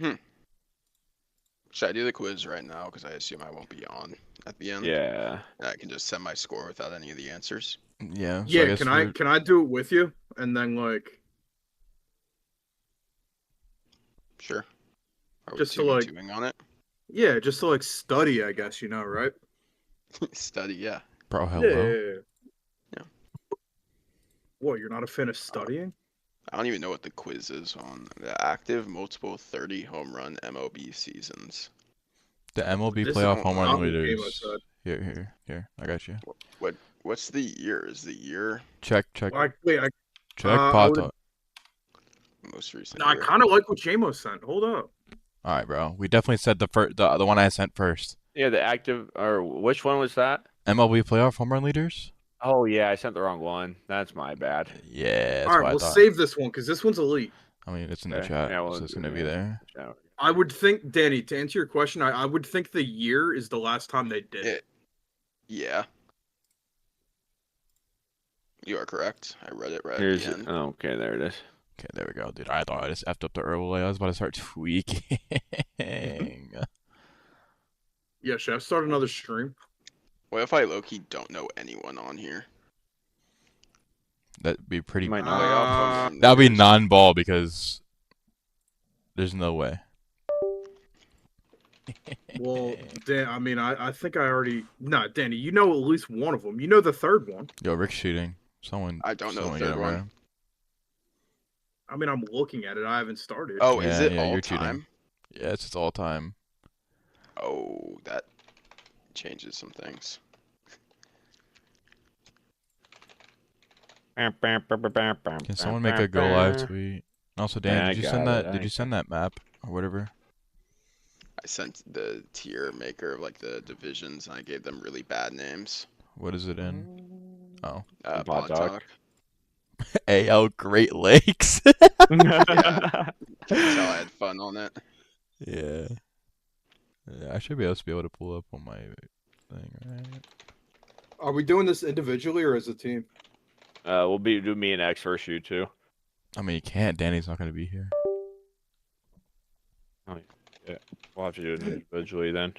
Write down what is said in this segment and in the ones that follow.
Hmm. Should I do the quiz right now? Because I assume I won't be on at the end. Yeah. And I can just send my score without any of the answers. Yeah. So I Yeah, guess can I do it with you? And then like Sure. Are we just to 2v2ing on it? yeah, just to like study, I guess, right? Study, yeah. Bro, hello. Yeah. What, you're not a fan of studying? I don't even know what the quiz is on the active multiple 30 home run MLB seasons. The MLB This is playoff home run not the game I leaders. said. Here. I got you. What's the year? Is the year Check. Wait, Check I pot. would- most recent? I year? kind of like what JMO sent. Hold up. All right, bro. We definitely said the one I sent first. Yeah, the active, or which one was that? MLB playoff home run leaders. Oh, yeah, I sent the wrong one. That's my bad. Yeah. That's All right, what I we'll thought. save this one because this one's elite. I mean, it's in the Okay. chat, Yeah, well, so it's gonna be yeah. there. I would think, Danny, to answer your question, I would think the year is the last time they did it. Yeah. You are correct. I read it right Here's at the end. oh, okay, there it is. Okay, there we go, dude. I thought I just effed up the early. I was about to start tweaking. Yeah, should I start another stream? What if I low-key don't know anyone on here? That'd be pretty. Might Playoff not. home run That'd be leaders. non-ball because there's no way. Well, Dan, I mean, I think I already. Nah, Danny, you know at least one of them. You know the third one. Yo, Rick's cheating. Someone. I don't know the someone third get him, one. bro. I mean, I'm looking at it. I haven't started. Oh, is Yeah, it yeah, all you're cheating. time? Yeah, it's all time. Oh, that changes some things. Can someone make a go live tweet? Also, Dan, Yeah, I did you got send it, that? I Did you send that map or whatever? I sent the tier maker of like the divisions and I gave them really bad names. What is it in? Oh, Pod Pod Talk. Talk. AL Great Lakes. You can tell I had fun on it. Yeah. Yeah, I should be able to pull up on my thing, right? Are we doing this individually or as a team? We'll do me and X versus you two. I mean, you can't. Danny's not gonna be here. We'll have to do it individually then.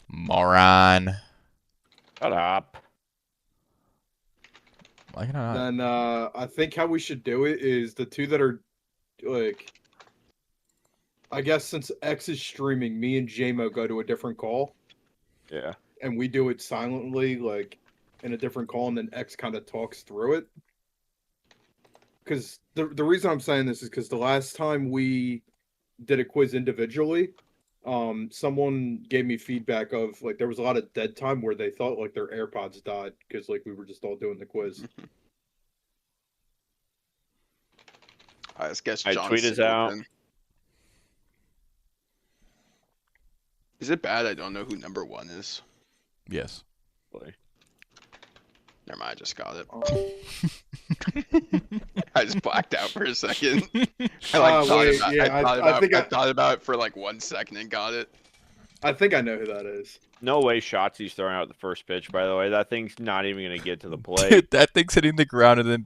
Moron. Shut up. Why can I not? Then I think how we should do it is the two that are like. I guess since X is streaming, me and JMO go to a different call, Yeah. and we do it silently, like in a different call, and then X kind of talks through it. Because the reason I'm saying this is because the last time we did a quiz individually, someone gave me feedback of like there was a lot of dead time where they thought like their AirPods died because like we were just all doing the quiz. I guess Alright, John tweet us out. Singleton. Is it bad I don't know who number 1 is? Yes. Boy. Never mind, I just got it. Oh. I just blacked out for a second. Ah, thought wait, about, yeah, I thought about it for like 1 second and got it. I think I know who that is. No way Shotzi's throwing out the first pitch, by the way. That thing's not even going to get to the plate. Dude, that thing's hitting the ground and then.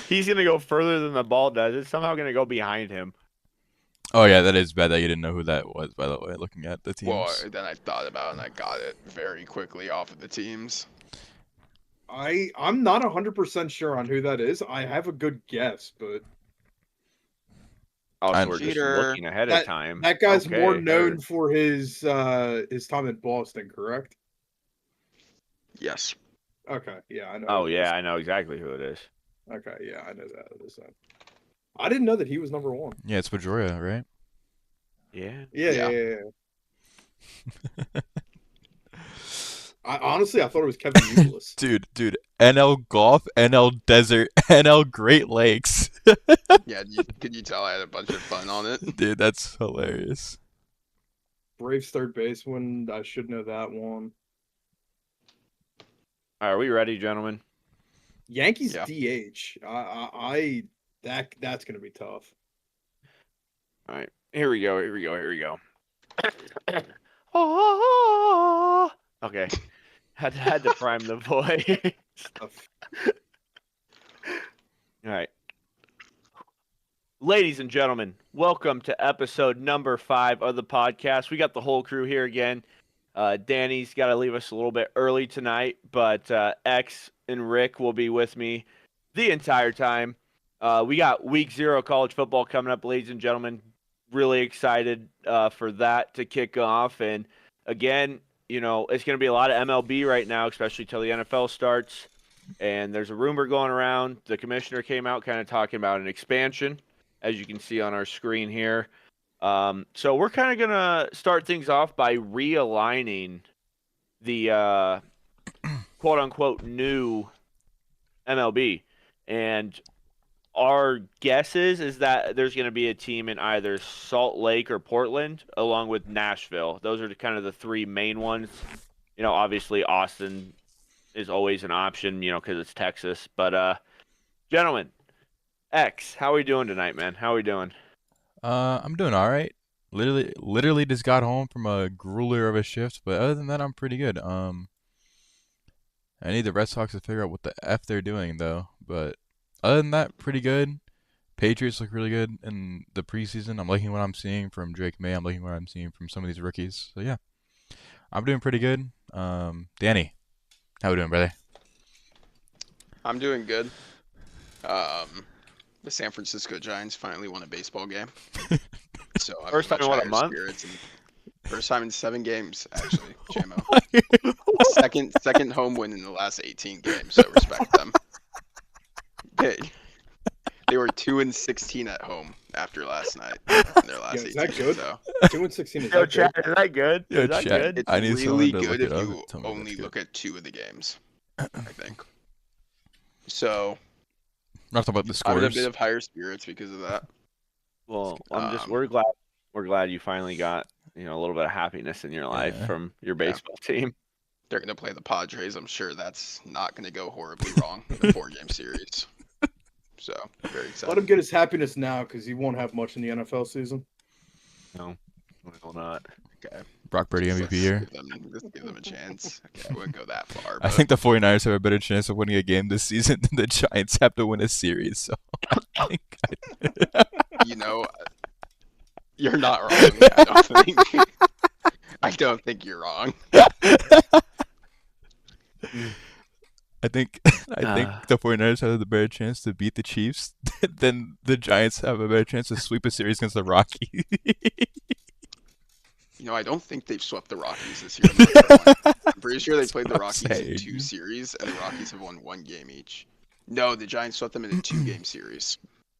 He's going to go further than the ball does. It's somehow going to go behind him. Oh yeah, that is bad that you didn't know who that was. By the way, looking at the teams. Well, then I thought about it and I got it very quickly off of the teams. I'm not 100% sure on who that is. I have a good guess, but Oh, I'm so we're just cheater. looking ahead of time. that guy's Okay, more known heard. for his time in Boston, correct? Yes. Okay, yeah, I know. Oh, who it yeah, is. I know exactly who it is. Okay, yeah, I know that. It is that. I didn't know that he was number 1. Yeah, it's Pedroia, right? Yeah. Yeah. I honestly, I thought it was Kevin Euclid. Dude, NL Golf, NL Desert, NL Great Lakes. Yeah, could you tell I had a bunch of fun on it? Dude, that's hilarious. Braves third baseman. I should know that one. Are we ready, gentlemen? Yankees Yeah. DH. That's gonna be tough. All right. Here we go. Oh, okay. Had to prime the voice. All right. Ladies and gentlemen, welcome to episode number 5 of the podcast. We got the whole crew here again. Danny's got to leave us a little bit early tonight, but X and Rick will be with me the entire time. We got week 0 college football coming up, ladies and gentlemen. Really excited for that to kick off. And again, you know, it's going to be a lot of MLB right now, especially till the NFL starts. And there's a rumor going around. The commissioner came out kind of talking about an expansion, as you can see on our screen here. So we're kind of going to start things off by realigning the quote-unquote new MLB. And our guess is that there's going to be a team in either Salt Lake or Portland, along with Nashville. Those are kind of the 3 main ones. You know, obviously Austin is always an option, you know, because it's Texas. But, gentlemen, X, how are we doing tonight, man? How are we doing? I'm doing all right. Literally just got home from a grueler of a shift, but other than that, I'm pretty good. I need the Red Sox to figure out what the F they're doing, though. But other than that, pretty good. Patriots look really good in the preseason. I'm liking what I'm seeing from Drake May. I'm liking what I'm seeing from some of these rookies. So, yeah, I'm doing pretty good. Danny, how we doing, brother? I'm doing good. The San Francisco Giants finally won a baseball game. So I'm First time in what, a month? First time in 7 games, actually, JMO. Second home win in the last 18 games, so respect them. They were 2-16 at home after last night. In their last 18 is that games, good? so. 2-16 is Yo, that good? Chat, is that good? Yo, Is that Chat. good? It's I need really someone to good look if it up you and tell me only that's look at 2 of the games, I think. So Not talking about the I'm in a scores. bit of higher spirits because of that. Well, Um, we're glad you finally got, you know, a little bit of happiness in your life Yeah. from your baseball team. They're going to play the Padres. I'm sure that's not going to go horribly wrong in the 4-game series. So, very excited. Let him get his happiness now because he won't have much in the NFL season. No, we will not. Okay. Brock Purdy Just MVP here. give them a chance. Okay, I wouldn't go that far. I But think the 49ers have a better chance of winning a game this season than the Giants have to win a series. So I think you know, you're not wrong. I don't think. I don't think you're wrong. I think the 49ers have the better chance to beat the Chiefs than the Giants have a better chance to sweep a series against the Rockies. You know, I don't think they've swept the Rockies this year. In North Carolina. I'm pretty sure they played the I'm Rockies in saying. 2 series, and the Rockies have won 1 game each. No, the Giants swept them in a 2-game series.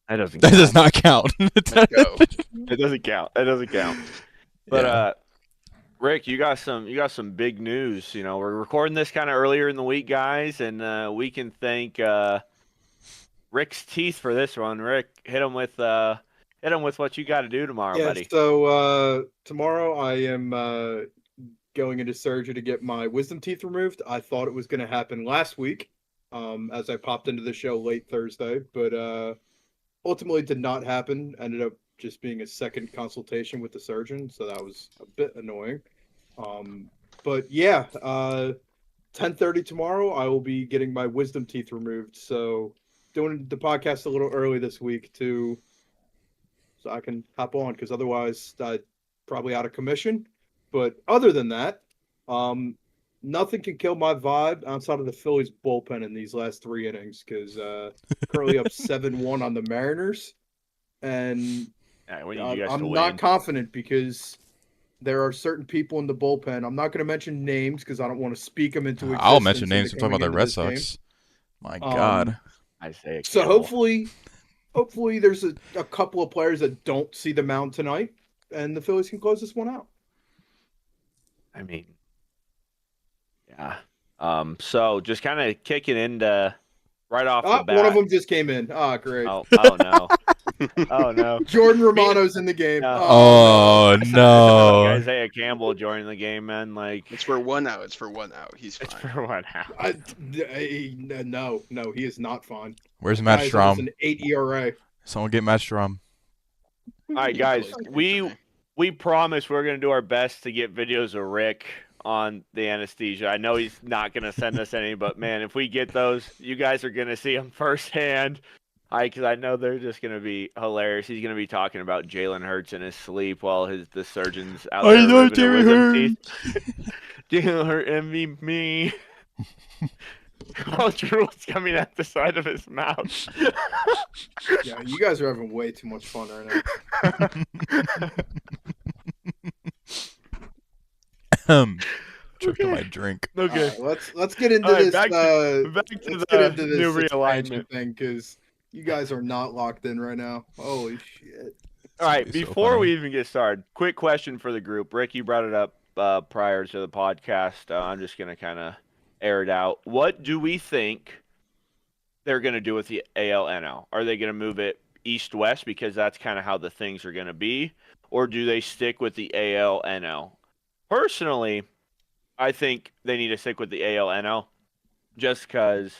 That doesn't That count. does not count. Let's go. It doesn't count. That doesn't count. But Yeah. Rick, you got some big news. You know, we're recording this kind of earlier in the week, guys, and we can thank Rick's teeth for this one. Rick, hit him with what you got to do tomorrow, buddy. So tomorrow I am going into surgery to get my wisdom teeth removed. I thought it was going to happen last week, as I popped into the show late Thursday, but ultimately did not happen. Ended up just being a second consultation with the surgeon, so that was a bit annoying. But yeah, 10:30 tomorrow I will be getting my wisdom teeth removed. So doing the podcast a little early this week so I can hop on, because otherwise I'd probably out of commission. But other than that, nothing can kill my vibe outside of the Phillies bullpen in these last 3 innings, because currently up 7-1 on the Mariners. And Yeah, we need you guys to I'm win. not confident because there are certain people in the bullpen. I'm not going to mention names because I don't want to speak them into existence. I'll mention names. into I'm talking about going the into Red this Sox. game. My God. Isaiah So Campbell. hopefully there's a couple of players that don't see the mound tonight, and the Phillies can close this one out. I mean, yeah. So just kind of kicking into right off the bat. One of them just came in. Great. Oh no. Oh no. Jordan Romano's in the game. No. Oh no. Isaiah Campbell joining the game, man. Like It's for 1 out. He's it's fine. for what now? No, he is not fine. Where's Matt Guy's Strom? an 8 ERA. Someone get Matt Strom. All right, guys. We promise we're gonna do our best to get videos of Rick on the anesthesia. I know he's not gonna send us any, but man, if we get those, you guys are gonna see them firsthand. Because I know they're just gonna be hilarious. He's gonna be talking about Jalen Hurts in his sleep while the surgeon's out there ripping their wisdom teeth. Jalen Hurts envy me. While drool's coming out the side of his mouth. Yeah, you guys are having way too much fun right now. Choking my drink. Okay. Let's get into Alright, this. back to Let's the get into this new expansion realignment. thing because you guys are not locked in right now. Holy shit! All right, It's gonna be so before funny. we even get started, quick question for the group. Rick, you brought it up prior to the podcast. I'm just gonna kind of air it out. What do we think they're gonna do with the ALNL? Are they gonna move it east-west because that's kind of how the things are gonna be, or do they stick with the ALNL? Personally, I think they need to stick with the ALNL just because,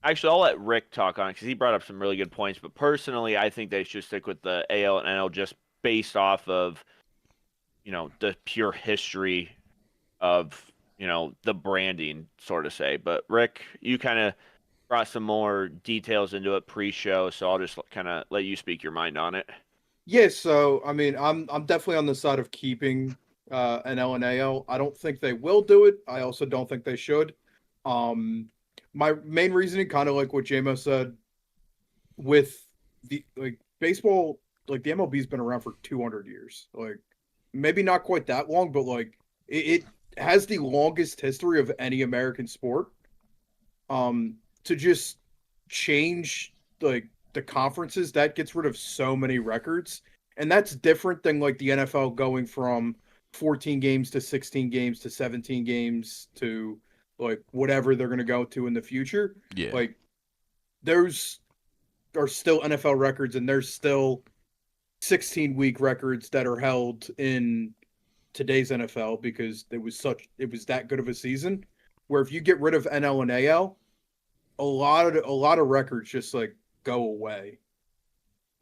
actually, I'll let Rick talk on it because he brought up some really good points. But personally, I think they should stick with the AL and NL just based off of, the pure history of, the branding, sort of say. But Rick, you kind of brought some more details into it pre-show, so I'll just kind of let you speak your mind on it. Yeah, so I mean, I'm definitely on the side of keeping NL and AL. I don't think they will do it. I also don't think they should. My main reasoning, kind of like what JMO said, with the baseball, like the MLB's been around for 200 years. Like maybe not quite that long, but like it has the longest history of any American sport. To just change like the conferences, that gets rid of so many records, and that's different than like the NFL going from 14 games to 16 games to 17 games to like whatever they're going to go to in the future. Yeah. Like those are still NFL records, and there's still 16-week records that are held in today's NFL because it was that good of a season. Where if you get rid of NL and AL, a lot of records just like go away,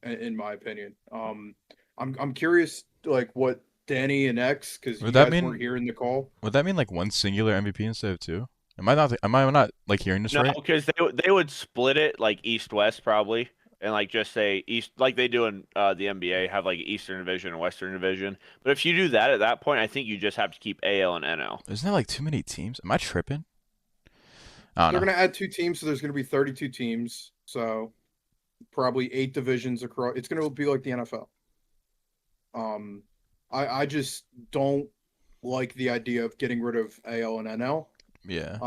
in my opinion. I'm curious like what Danny and X, because you Would that guys mean- weren't here in the call. Would that mean like one singular MVP instead of two? Am I not like hearing this No, right? because they would split it like east-west probably, and like just say east like they do in the NBA, have like Eastern Division and Western Division. But if you do that at that point, I think you just have to keep AL and NL. Isn't that like too many teams? Am I tripping? I They're don't know. going to add 2 teams, so there's going to be 32 teams. So probably 8 divisions across. It's going to be like the NFL. I just don't like the idea of getting rid of AL and NL. Yeah.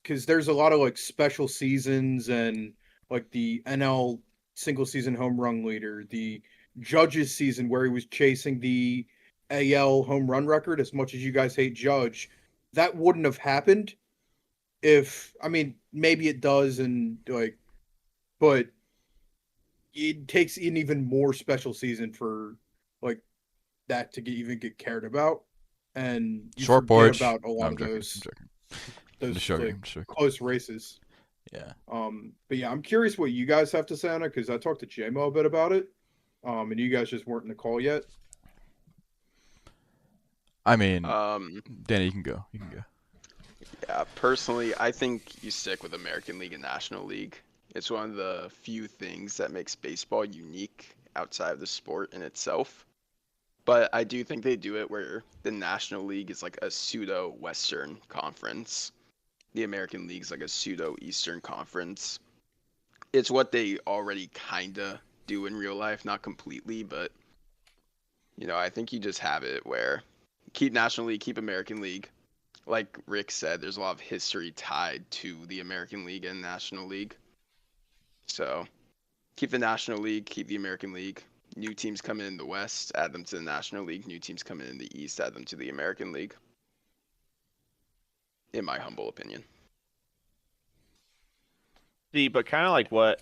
Because there's a lot of like special seasons, and like the NL single season home run leader, the Judge's season where he was chasing the AL home run record. As much as you guys hate Judge, that wouldn't have happened if, I mean, maybe it does, and like, but it takes an even more special season for like that to even get cared about, and you Short forget porch. about a No, lot I'm of joking. those I'm joking. those just joking. like I'm just joking. close races. Yeah. But yeah, I'm curious what you guys have to say on it, because I talked to JMO a bit about it, and you guys just weren't in the call yet. I mean, Danny, you can go. Yeah, personally, I think you stick with American League and National League. It's one of the few things that makes baseball unique outside of the sport in itself. But I do think they do it where the National League is like a pseudo-Western conference. The American League is like a pseudo-Eastern conference. It's what they already kind of do in real life, not completely, but I think you just have it where keep National League, keep American League. Like Rick said, there's a lot of history tied to the American League and National League. So keep the National League, keep the American League. New teams coming in the West, add them to the National League. New teams coming in the East, add them to the American League. In my humble opinion. See, but kind of like what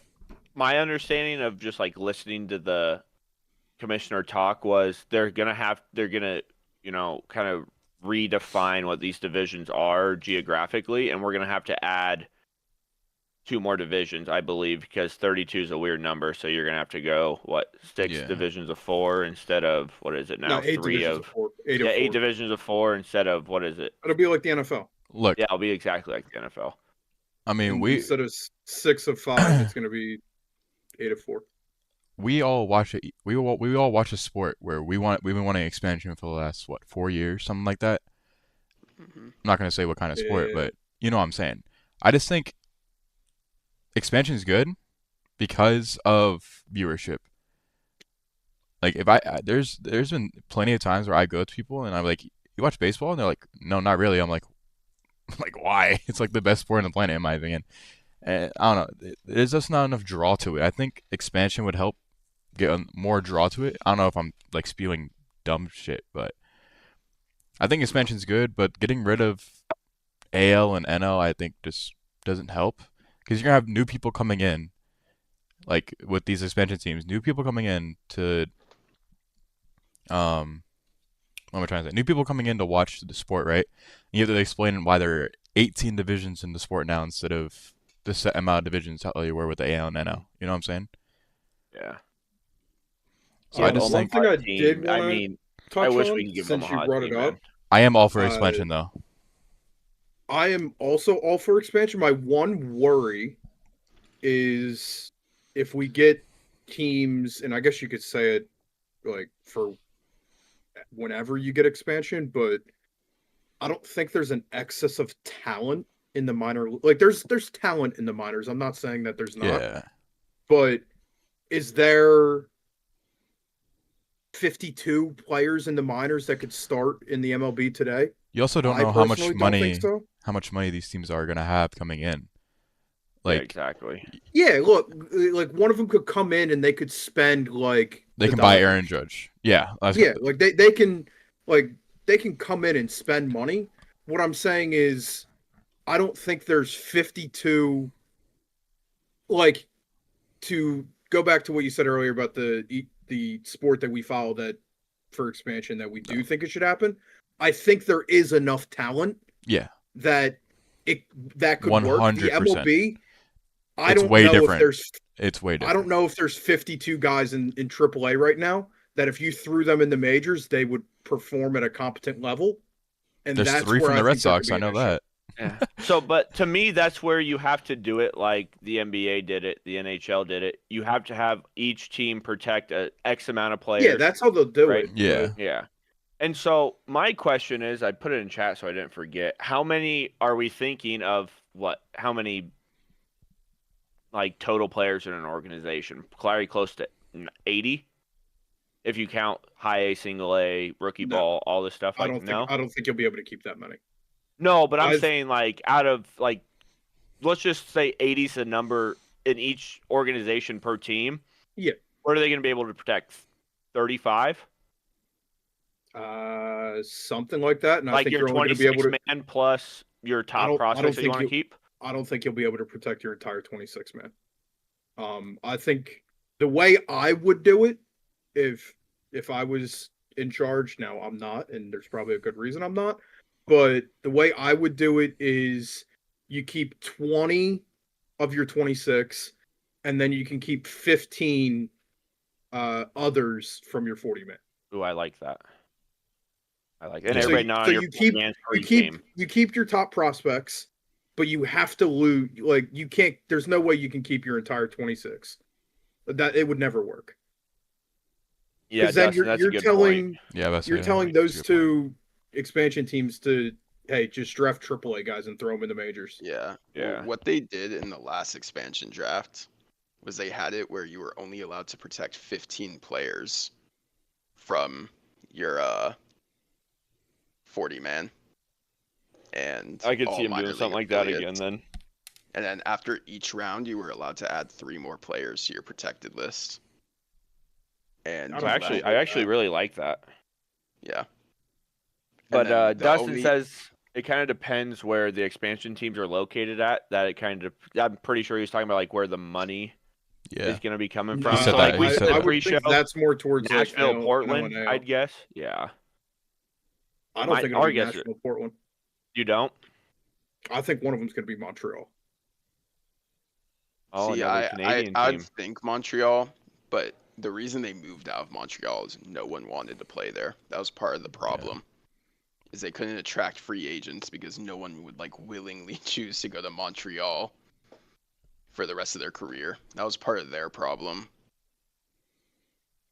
my understanding of just like listening to the commissioner talk was, they're gonna kind of redefine what these divisions are geographically, and we're gonna have to add 2 more divisions, I believe, because 32 is a weird number. So you're gonna have to go 6 Yeah. divisions of 4 instead of what is it now? No, 8 3 divisions of of 4. 8 yeah, of 8 4. divisions of 4 instead of what is it? It'll be like the NFL. Look, Yeah, it'll be exactly like the NFL. I mean, And we instead of 6 of 5, it's going to be 8 of 4. we all watch it. We all watch a sport where we've been wanting expansion for the last 4 years, something like that. Hmm. I'm not gonna say what kind of sport, Yeah. but you know what I'm saying. I just think expansion is good because of viewership. Like if there's been plenty of times where I go to people and I'm like, you watch baseball? And they're like, no, not really. I'm like, like why? It's like the best sport on the planet in my opinion. And I don't know. There's just not enough draw to it. I think expansion would help get more draw to it. I don't know if I'm like spewing dumb shit, but I think expansion's good. But getting rid of AL and NL, I think just doesn't help because you're gonna have new people coming in, like with these expansion teams, new people coming in to um what am I trying to say? New people coming in to watch the sport, right? And you have to explain why there are 18 divisions in the sport now instead of the set amount of divisions how you were with the AL and NL. You know what I'm saying? Yeah. So I Give just them a One think thing I hot team. did I want to mean, I touch wish we on, could give them a since you hot brought it team, man. up, I am all for uh, expansion though. I am also all for expansion. My one worry is if we get teams, and I guess you could say it like for whenever you get expansion, but I don't think there's an excess of talent in the minor. Like there's talent in the minors. I'm not saying that there's not, Yeah. but is there 52 players in the minors that could start in the MLB today? You also don't I know how personally much don't think money so. these teams are gonna have coming in. Yeah, Like exactly. Yeah, look, like one of them could come in and they could spend like they the can buy Aaron Dodgers. Judge. Yeah, Yeah, like they can come in and spend money. What I'm saying is I don't think there's 52 like to go back to what you said earlier about the sport that we follow that for expansion that we do think it should happen. I think there is enough talent yeah, that it that could work. The 100%. MLB, I It's don't way know if different. there's It's way I don't different. know if there's 52 guys in AAA right now that if you threw them in the majors, they would perform at a competent level. And There's that's 3 where from I the Red think there could Sox. be I an know issue. that. Yeah. So, but to me, that's where you have to do it like the NBA did it, the NHL did it. You have to have each team protect a X amount of players. Yeah, that's how they'll do right? it. Yeah. Yeah. And so my question is, I put it in chat so I didn't forget. How many are we thinking of? How many like total players in an organization? Probably close to 80, if you count high A, single A, rookie No. ball, all this stuff. I Like don't think you'll be able to keep that many. No, but I'm I've- saying like out of like, let's just say 80 is the number in each organization per team. Yeah. What are they going to be able to protect? 35? Something like that. And I Like think your you're only going to be able 26 to. man plus your top don't prospects that you think want to keep? I don't think you'll be able to protect your entire 26 man. I think the way I would do it, if I was in charge, now I'm not, and there's probably a good reason I'm not, but the way I would do it is you keep 20 of your 26, and then you can keep 15 others from your 40 man. Ooh, I like that. I like it. And Yeah. everybody not on your 40 man for each game. You keep your top prospects, but you have to lose. Like you can't. There's no way you can keep your entire 26. That it would never work. Yeah, Because then Dustin, that's a you're good telling point. Yeah, that's you're yeah, telling that's a those good point. two expansion teams to hey just draft AAA guys and throw them in the majors. Yeah. Yeah. What they did in the last expansion draft was they had it where you were only allowed to protect 15 players from your 40 man. And I could all see him minor doing something league like that again affiliates. then. And then after each round, you were allowed to add 3 more players to your protected list. And I don't I actually really like that. yeah. But And then the Dustin only- says it kind of depends where the expansion teams are located at. That it kind of, I'm pretty sure he's talking about like where the money Yeah. is going to be coming No, from. He said so that- like we he said said the I that. would pre-show, think that's more towards Nashville, like Portland, NL. I'd guess. Yeah. I don't think it'll Our be guess- Nashville, Portland. You don't? I think one of them's going to be Montreal. Oh, See, another Canadian I'd team. think Montreal, but the reason they moved out of Montreal is no one wanted to play there. That was part of the problem. is they couldn't attract free agents because no one would like willingly choose to go to Montreal for the rest of their career. That was part of their problem.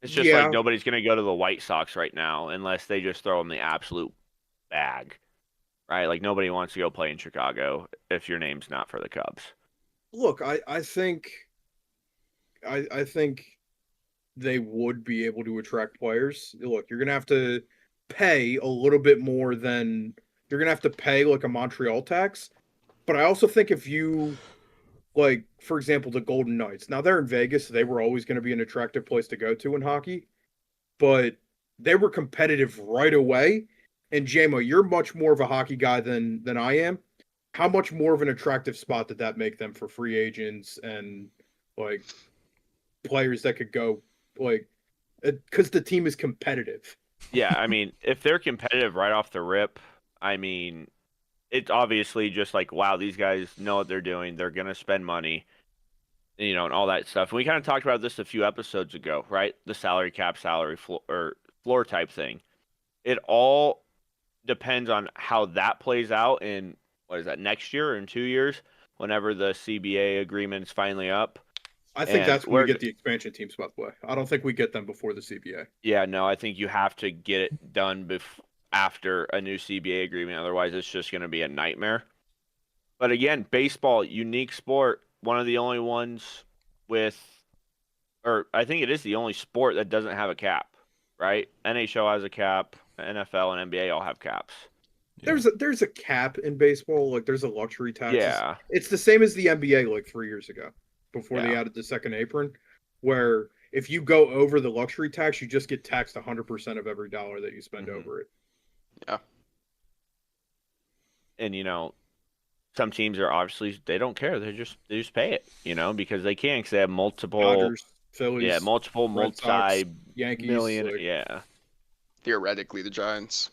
It's just Yeah. like nobody's going to go to the White Sox right now unless they just throw them the absolute bag, right? Like nobody wants to go play in Chicago if your name's not for the Cubs. Look, I think they would be able to attract players. Look, you're gonna have to pay a little bit more than you're gonna have to pay like a Montreal tax. But I also think if you like, for example, the Golden Knights. Now they're in Vegas, so they were always going to be an attractive place to go to in hockey, but they were competitive right away. And JMO, you're much more of a hockey guy than I am. How much more of an attractive spot did that make them for free agents and like players that could go like because the team is competitive. Yeah, I mean, if they're competitive right off the rip, I mean, it's obviously just like, wow, these guys know what they're doing. They're going to spend money, you know, and all that stuff. And we kind of talked about this a few episodes ago, right? The salary cap, salary floor, or floor type thing. It all depends on how that plays out in, what is that, next year or in 2 years, whenever the CBA agreement is finally up. I think And that's when we we're- get the expansion teams, by the way. I don't think we get them before the CBA. Yeah, no, I think you have to get it done after a new CBA agreement. Otherwise, it's just going to be a nightmare. But again, baseball, unique sport, one of the only ones with, or I think it is the only sport that doesn't have a cap, right? NHL has a cap, NFL and NBA all have caps. Yeah. There's a cap in baseball, like there's a luxury tax. Yeah. It's the same as the NBA like 3 years ago, before they Yeah. added the second apron, where if you go over the luxury tax, you just get taxed 100% of every dollar that you spend Mhm. over it. And you know, some teams are obviously they don't care. They just pay it, you know, because they can, because they have multiple, Dodgers, Phillies, yeah, multiple Red Sox, Yankees, multi-million, like- yeah. Theoretically, the Giants.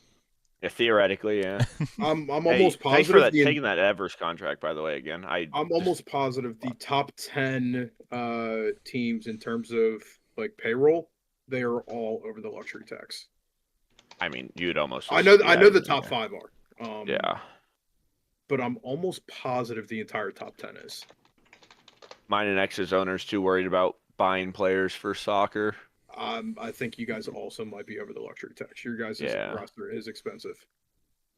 Yeah, theoretically, yeah. I'm Hey, almost thanks for positive that, taking that Evers contract, by the way. Again, I'm almost positive the top 10 teams in terms of like payroll, they are all over the luxury tax. I mean, you'd almost. I know yeah, the top 5 are. Yeah, But I'm almost positive the entire top 10 is. mine and X's owners too worried about buying players for soccer. I think you guys also might be over the luxury tax. Your guys' Yeah. roster is expensive.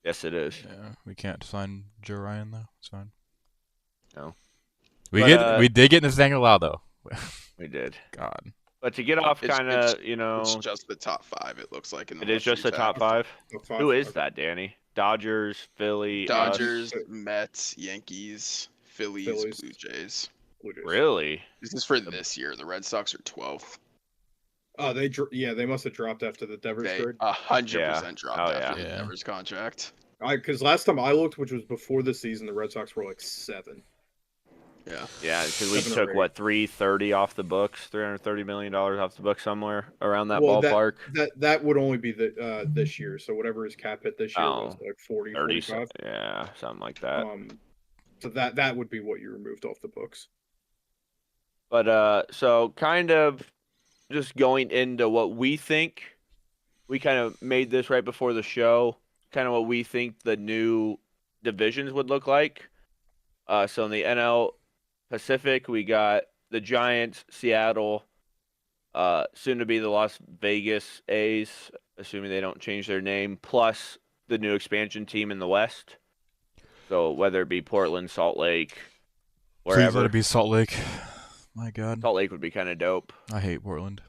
Yes, it is. Yeah, we can't sign Joe Ryan though. It's fine. No. We But, we did get Nathaniel though. We did. God. But to get off, It's- kind of, you know, It's just the top 5. It looks like in the it is just the luxury top tax. 5. Top five. Who is that, Danny? Dodgers, Philly, us? Dodgers, Mets, Yankees, Phillies, Phillies. Blue Jays. Blue Jays. Really? This is for this year. The Red Sox are 12th. Oh, they must have dropped after the Devers They trade. 100% dropped Oh, after yeah. the Yeah. Devers contract. Because last time I looked, which was before the season, the Red Sox were like 7. Yeah. Yeah, because we 7 or took 8. what, $330 off the books, $330 million off the books, somewhere around that Well, ballpark. That would only be the this year. So whatever his cap hit this year was Oh, like 40, 30, 45. yeah, something like that. So that would be what you removed off the books. But so kind of just going into what we think, we kind of made this right before the show, kind of what we think the new divisions would look like. So in the NL Pacific, we got the Giants, Seattle, soon to be the Las Vegas A's, assuming they don't change their name, plus the new expansion team in the West. So whether it be Portland, Salt Lake, Please let wherever. it be Salt Lake. My God. Salt Lake would be kind of dope. I hate Portland.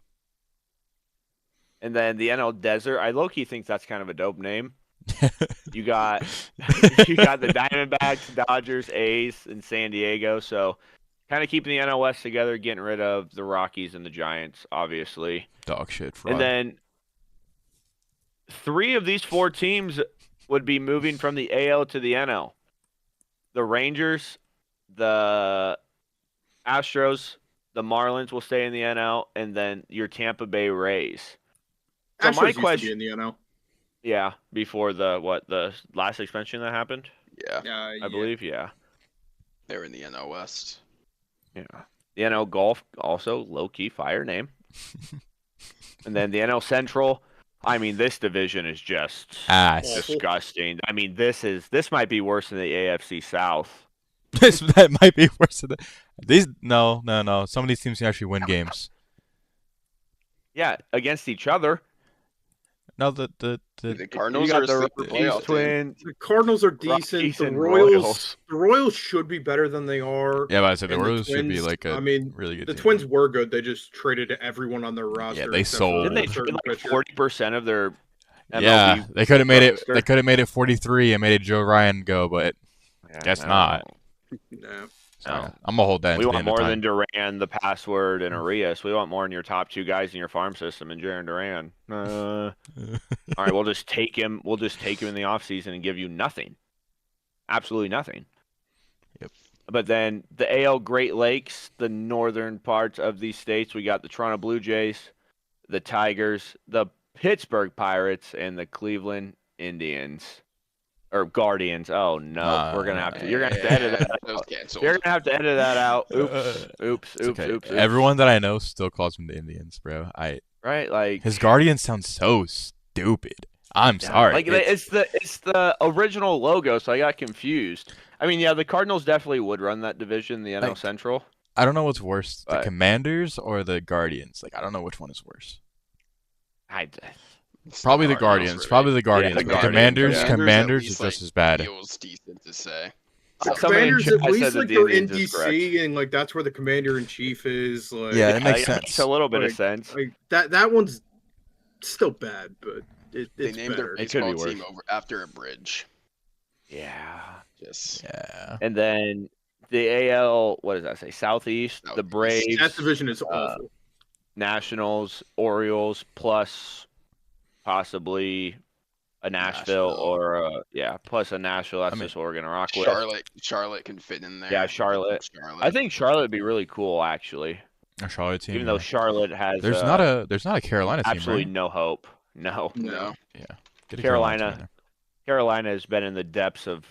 And then the NL Desert, I low-key think that's kind of a dope name. You got you got the Diamondbacks, Dodgers, A's, and San Diego. So kind of keeping the NL West together, getting rid of the Rockies and the Giants, obviously. Dog shit fraud. And then 3 of these 4 teams would be moving from the AL to the NL. The Rangers, the Astros, the Marlins will stay in the NL, and then your Tampa Bay Rays. So Astros my used to question, be in the NL. yeah, before the last expansion that happened, Yeah. I believe, yeah. They're in the NL West. Yeah. The NL Golf, also low-key fire name. And then the NL Central, I mean, this division is just Ass. disgusting. I mean, this might be worse than the AFC South. That might be worse than these. No. Some of these teams can actually win games. Yeah, against each other. No, The You Cardinals got are a the sleeper Rockies playoff team. Twins. The Cardinals are decent. Rockies The and Royals, the Royals should be better than they are. Yeah, but I said the And Royals should be Twins, like a I mean, really good the team. Twins were good. They just traded everyone on their roster. they except sold. for Didn't they a trade certain like pitcher. 40% of their MLB Yeah, they could have made it. roster? They could have made it 43 and made Joe Ryan go, but guess not. No. So No. I'm gonna hold that. We until the want end of more time. than Duran, the password, and Arias. We want more in your top 2 guys in your farm system, and Jaron Duran. All right, we'll just take him. We'll just take him in the offseason and give you nothing, absolutely nothing. Yep. But then the AL Great Lakes, the northern parts of these states, we got the Toronto Blue Jays, the Tigers, the Pittsburgh Pirates, and the Cleveland Indians. Or Guardians. Oh no, we're gonna have to. You're gonna have to edit that That was out. canceled. You're gonna have to edit that out. Oops. It's okay. Oops. Everyone that I know still calls them the Indians, bro. Right, like His Guardians sound so stupid. I'm sorry. like it's the original logo, so I got confused. I mean, yeah, the Cardinals definitely would run that division, the NL Like, Central. I don't know what's worse, the But- Commanders or the Guardians. Like I don't know which one is worse. It's Probably the Cardinals, Guardians. really. Probably the Guardians. the but Guardians, Commanders, yeah. Commanders at is least, just as bad. Feels decent to say. The Somebody in Commanders, chat at said least, that like the they're in Indians is correct. DC, and like that's where the commander in chief is. Like, Yeah, it makes Makes sense. a little bit of Like, sense. like that one's still bad, but They it's named their better. It could be baseball team worse. over after a bridge. Yeah. Just Yeah. And then the AL, what does that say? Southeast, the Southeast. Braves, That division is awful. Nationals, Orioles, plus possibly a Nashville, or plus a Nashville. That's just what we're gonna rock with. Charlotte can fit in there. Yeah, Charlotte. I think Charlotte would be really cool, actually. A Charlotte team. Even though Charlotte has there's not a Carolina team, absolutely right? no hope. No. No. Get a Carolina. team in there. Carolina has been in the depths of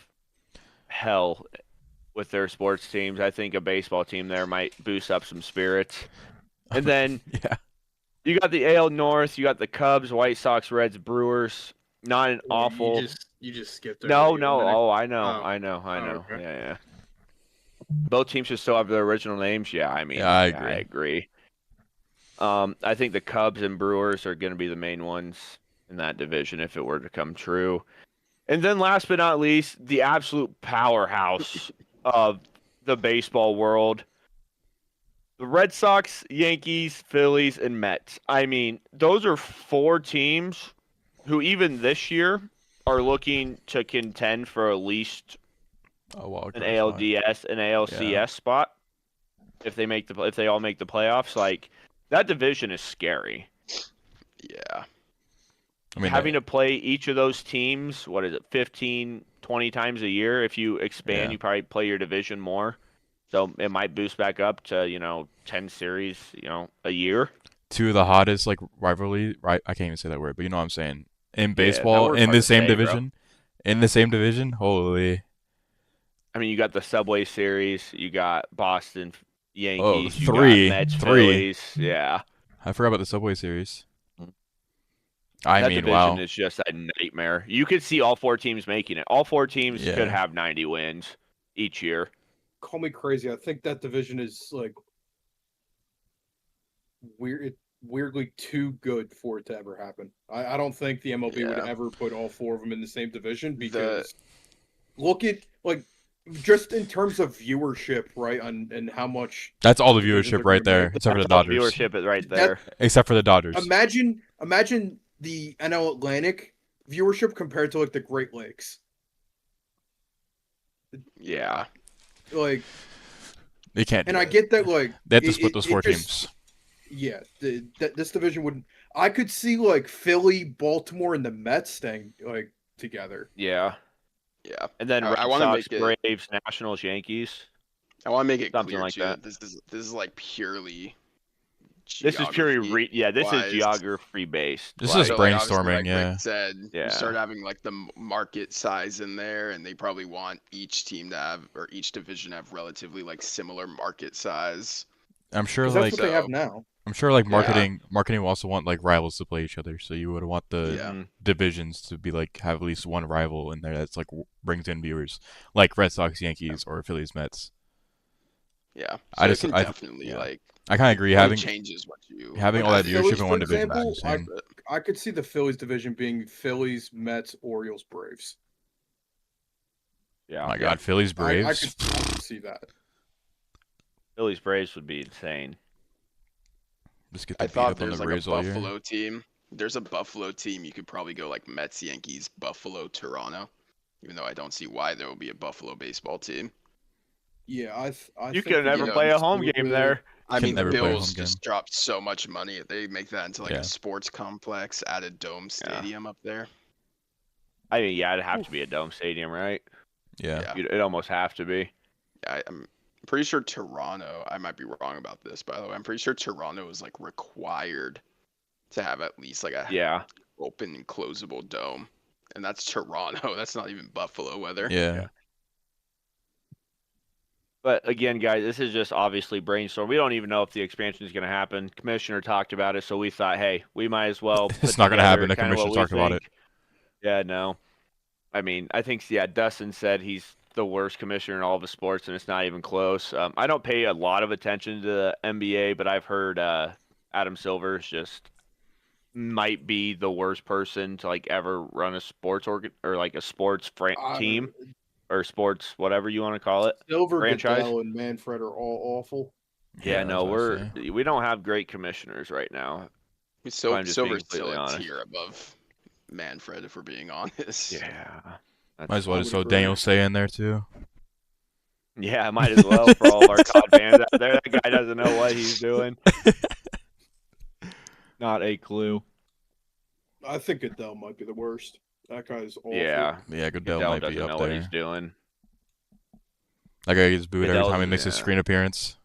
hell with their sports teams. I think a baseball team there might boost up some spirits. And then Yeah. you got the AL North. You got the Cubs, White Sox, Reds, Brewers. Not an awful. You just skipped. No. over the eliminator. Oh, I know. Oh. I know. Okay. Yeah. Both teams should still have their original names. Yeah, I mean, Yeah, I agree. I think the Cubs and Brewers are going to be the main ones in that division if it were to come true. And then last but not least, the absolute powerhouse of the baseball world. The Red Sox, Yankees, Phillies, and Mets. I mean, those are 4 teams who even this year are looking to contend for at least an ALDS and ALCS spot if they all make the playoffs. Like, that division is scary. Yeah. I mean, Having to play each of those teams, 15, 20 times a year. If you expand, you probably play your division more. So it might boost back up to, 10 series, a year. 2 of the hottest rivalry. Right? I can't even say that word, but you know what I'm saying. In that baseball, word's in hard the to same say, bro. division, in the same division. Holy. I mean, you got the Subway Series, you got Boston Yankees, you 3. got Mets, 3. Phillies. Yeah. I forgot about the Subway Series. That I mean, division wow. is just a nightmare. You could see all 4 teams making it. All 4 teams Yeah. could have 90 wins each year. Call me crazy. I think that division is like weirdly too good for it to ever happen. I don't think the MLB would Yeah. ever put all 4 of them in the same division because look at just in terms of viewership, right? And how much That's all the divisions viewership are right gonna there, make. except for the That's all Dodgers. viewership is right there. Except for the Dodgers. Imagine the NL Atlantic viewership compared to the Great Lakes. Yeah. Like, They can't. and do I it. get that They have to split those 4 just- teams. Yeah, this division wouldn't. I could see Philly, Baltimore, and the Mets staying together. Yeah. Yeah. And then I Red wanna Sox, make it- Braves, Nationals, Yankees. I want to make it Something clear like too that. this is purely. This is purely this is geography-wise. geography based. This is So, brainstorming, obviously, like yeah. Rick said, Yeah. you start having the market size in there, and they probably want each team to have, or each division to have relatively similar market size. I'm sure 'Cause that's what they have now. I'm sure like Yeah. marketing will also want like rivals to play each other, so you would want the Yeah. Mhm. divisions to be like have at least one rival in there that's like brings in viewers, like Red Sox, Yankees, or Phillies, Mets. Yeah. I So it just can I definitely yeah, like I kind of it agree really having changes what you having Like all the that viewership Phillies, in for one division is example, insane. I could see the Phillies division being Phillies, Mets, Orioles, Braves. Oh Yeah. my God, Phillies, I Braves. could see that. Phillies Braves would be insane. Just get I the beat thought up on the there's like a Braves all year. Buffalo team. There's a Buffalo team you could probably go like Mets, Yankees, Buffalo, Toronto. Even though I don't see why there will be a Buffalo baseball team. Yeah, I You think could the You never know, play a Yankees home do game it. there. I Can mean, the never play a home Bills game. just dropped so much money. They make that into like Yeah. a sports complex at a dome Yeah. stadium up there. I mean, yeah, it'd have to be a dome stadium, right? Yeah. Yeah. It'd almost have to be. I'm pretty sure Toronto, I might be wrong about this, by the way. I'm pretty sure Toronto is like required to have at least like a Yeah. open and closable dome. And that's Toronto. That's not even Buffalo weather. Yeah. Yeah. But again, guys, this is just obviously brainstorm. We don't even know if the expansion is going to happen. Commissioner talked about it, so we thought, hey, we might as well It's put not gonna together happen. The kind of what commissioner we talked about it. think. Yeah, no. I mean, I think, yeah, Dustin said he's the worst commissioner in all of the sports, and it's not even close. I don't pay a lot of attention to the NBA, but I've heard Adam Silver's just might be the worst person to like ever run a sports or like a sports team or sports whatever you want to call it Silver, franchise. Goodell, and Manfred are all awful. Yeah, that's no, what I say. we don't have great commissioners right now. If I'm just being Silver's still completely a honest. tier above Manfred, if we're being honest. Yeah, Might as well I just would throw agree. Daniel Say in there too. yeah, I might as well for all of our COD fans out there. That guy doesn't know what he's doing. Not a clue. I think Goodell might be the worst. That guy's awful. Yeah, Yeah, Goodell Goodell might be doesn't up know what he's there. doing. That guy gets booed every Goodell, time he makes a yeah, screen appearance.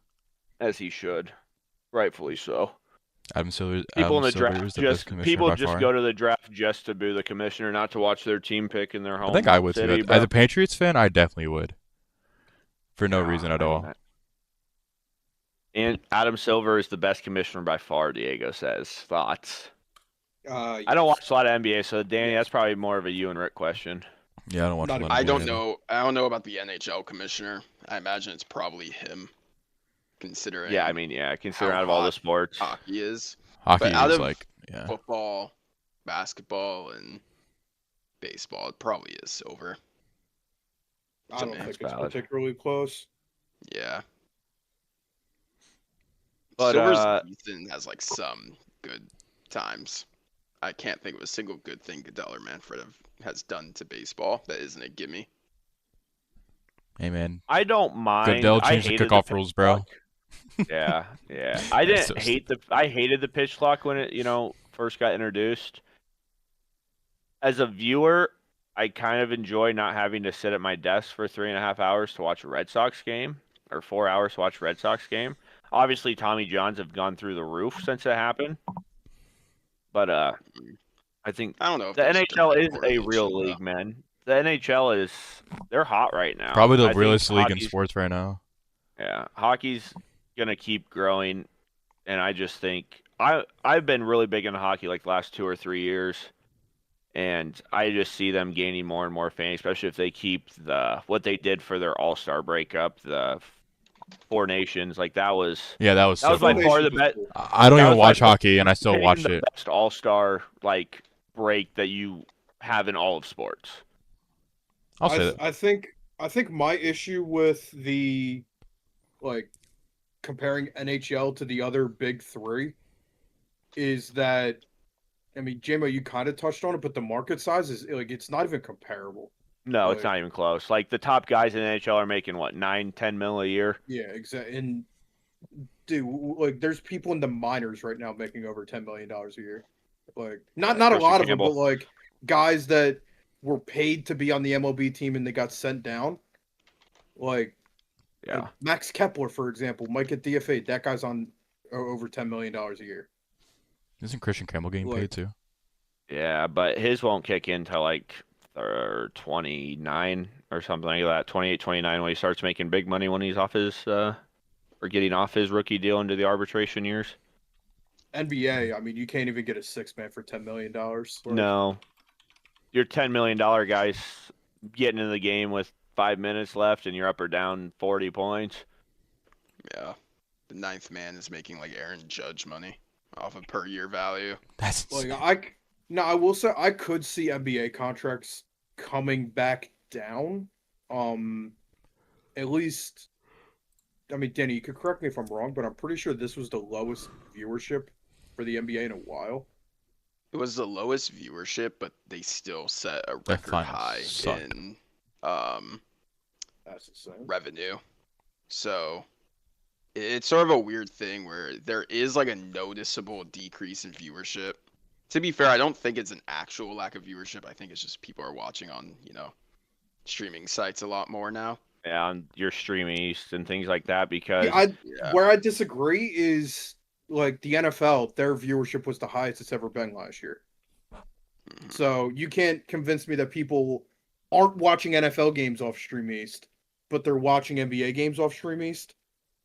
as he should, rightfully so. Adam Silver People in the is draft the best commissioner by far. go to the draft just to boo the commissioner, not to watch their team pick in their home I think I would city. too. As a Patriots fan, I definitely would. For no reason at I mean, all. and Adam Silver is the best commissioner by far, Diego says. Thoughts? I don't Yes. watch a lot of NBA, so Danny, Yes. that's probably more of a you and Rick question. Yeah, I don't watch Not a lot even of I NBA don't either. know. I don't know about the NHL commissioner. I imagine it's probably him, considering Yeah, I mean, yeah, considering how out of all the hot sports. hockey is. Hockey But out is of like, yeah. football, basketball, and baseball, it probably is Silver. I don't That's think it's valid. particularly close. Yeah. But, Silver's decent, has like some good times. I can't think of a single good thing Goodell or Manfred has done to baseball that isn't a gimme. Hey man, I don't mind. Goodell I changed the hated kickoff pitch rules, bro. clock. Yeah, yeah. I That's didn't so hate stupid. I hated the pitch clock when it, first got introduced. As a viewer, I kind of enjoy not having to sit at my desk for 3.5 hours to watch a Red Sox game or 4 hours to watch a Red Sox game. Obviously, Tommy Johns have gone through the roof since it happened. But I think I don't know if the there's NHL direct is a real correlation, though. league, man. The NHL they're hot right now. Probably the I think realest league in hockey's- sports right now. Yeah, hockey's gonna keep growing, and I just think I've been really big into hockey like the last 2 or 3 years, and I just see them gaining more and more fans, especially if they keep what they did for their All-Star breakup, the Four Nations. Like that was Yeah, that was so by cool. far the Nations was best. cool. I don't That even was by watch far hockey, and I still became watched the it. best All-Star like break that you have in all of sports. I'll say that. I think my issue with the like comparing NHL to the other big three is that I mean, JMO, you kind of touched on it, but the market size is like it's not even comparable. No, it's Like- not even close. Like the top guys in the NHL are making what 9-10 mil a year. Yeah, exactly. And dude, like there's people in the minors right now making over $10 million a year. Like not a Christian lot of them, Campbell. but like guys that were paid to be on the MLB team and they got sent down. Like Yeah. Max Kepler, for example, might get DFA'd. That guy's on over $10 million a year. Isn't Christian Campbell getting Like- paid too? Yeah, but his won't kick in till like 29 or something like that. 28, 29 when he starts making big money when he's off his or getting off his rookie deal into the arbitration years. NBA, I mean, you can't even get a six-man for $10 million. No. Your $10 million guy's getting in the game with 5 minutes left, and you're up or down 40 points. Yeah. The ninth man is making like Aaron Judge money off of per year value. That's Like insane. I will say I could see NBA contracts coming back down. At least, I mean, Danny, you could correct me if I'm wrong, but I'm pretty sure this was the lowest viewership for the NBA in a while. It was the lowest viewership, but they still set a That record finals high sucked. in That's insane. revenue. So it's sort of a weird thing where there is like a noticeable decrease in viewership. To be fair, I don't think it's an actual lack of viewership. I think it's just people are watching on, streaming sites a lot more now. Yeah, on your Stream East and things like that, because Yeah. Where I disagree is like the NFL, their viewership was the highest it's ever been last year. Mhm. So you can't convince me that people aren't watching NFL games off Stream East, but they're watching NBA games off Stream East.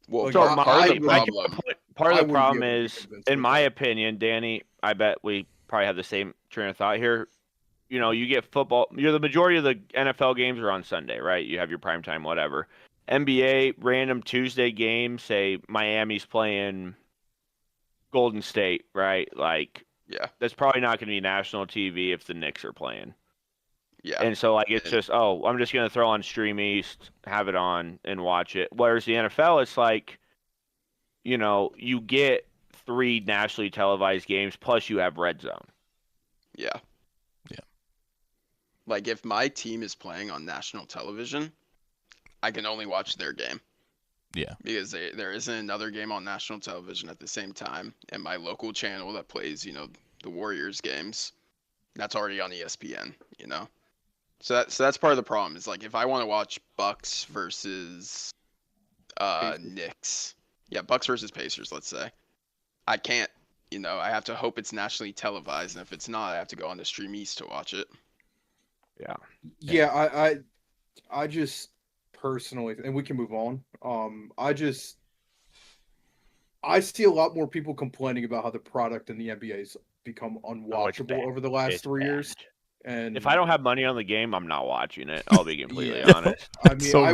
Well, Like, so part of the my problem. part of I the wouldn't be problem able to be is, convinced in with my that. opinion, Danny, I bet we probably have the same train of thought here. You get football. The majority of the NFL games are on Sunday, right? You have your primetime, whatever. NBA random Tuesday games, say Miami's playing Golden State, right? Like Yeah. that's probably not going to be national TV if the Knicks are playing. Yeah. And so like it's And- just, I'm just going to throw on Stream East, have it on and watch it. Whereas the NFL, it's like, you get 3 nationally televised games plus you have Red Zone. Yeah. Yeah. Like if my team is playing on national television, I can only watch their game. Yeah. Because there isn't another game on national television at the same time. And my local channel that plays, the Warriors games, that's already on ESPN, So that's part of the problem is like if I want to watch Bucks versus Pacers. Knicks. Yeah, Bucks versus Pacers, let's say. I can't, I have to hope it's nationally televised, and if it's not, I have to go on to Stream East to watch it. Yeah. Yeah, I just personally, and we can move on. I see a lot more people complaining about how the product in the NBA's become Oh, it's unwatchable bad. over the last It's 3 bad. years. And If I don't have money on the game, I'm not watching it. I'll be completely Yeah. honest. I It's mean, so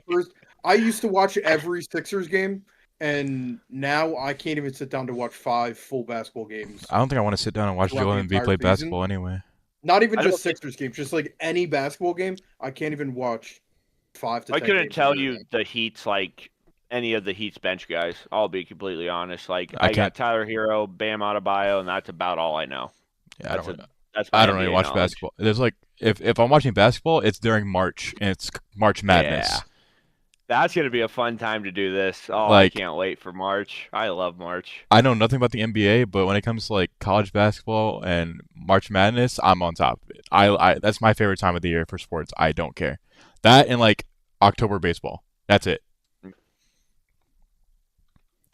real. I used to watch every Sixers game, and now I can't even sit down to watch 5 full basketball games. I don't think I want to sit down and watch Throughout Joel the Embiid entire play season? basketball anyway. Not even I don't just think- Sixers games, just like any basketball game. I can't even watch 5 to I 10 couldn't games tell a year you the Heat's like any of the Heat's bench guys. I'll be completely honest. Like I I got can't- Tyler Hero, Bam Adebayo, and that's about all I know. Yeah, That's my I don't really NBA watch knowledge. basketball. There's like if I'm watching basketball, it's during March and it's March Madness. Yeah. That's gonna be a fun time to do this. Oh, Like- I can't wait for March. I love March. I know nothing about the NBA, but when it comes to like college basketball and March Madness, I'm on top of it. I that's my favorite time of the year for sports. I don't care. That and like October baseball. That's it.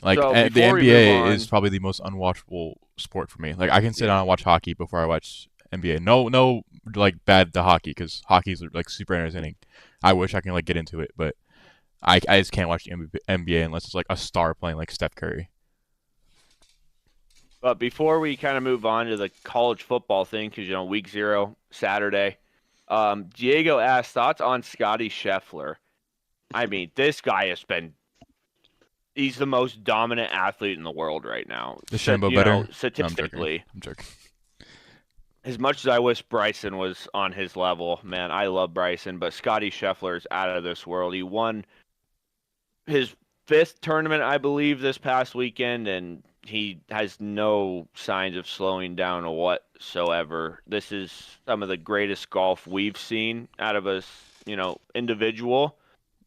Like So, the before we NBA move is on- probably the most unwatchable sport for me. Like I can sit Yeah. down and watch hockey before I watch NBA. No, like bad the hockey because hockey's like super entertaining. I wish I can like get into it, but I just can't watch the NBA unless it's like a star playing like Steph Curry. But before we kind of move on to the college football thing, because week 0 Saturday, Diego asked thoughts on Scotty Scheffler. I mean, this guy has been—he's the most dominant athlete in the world right now. Is Shambo better? No, Statistically, I'm joking. as much as I wish Bryson was on his level, man, I love Bryson, but Scotty Scheffler is out of this world. He won his 5th tournament, I believe, this past weekend, and he has no signs of slowing down whatsoever. This is some of the greatest golf we've seen out of a individual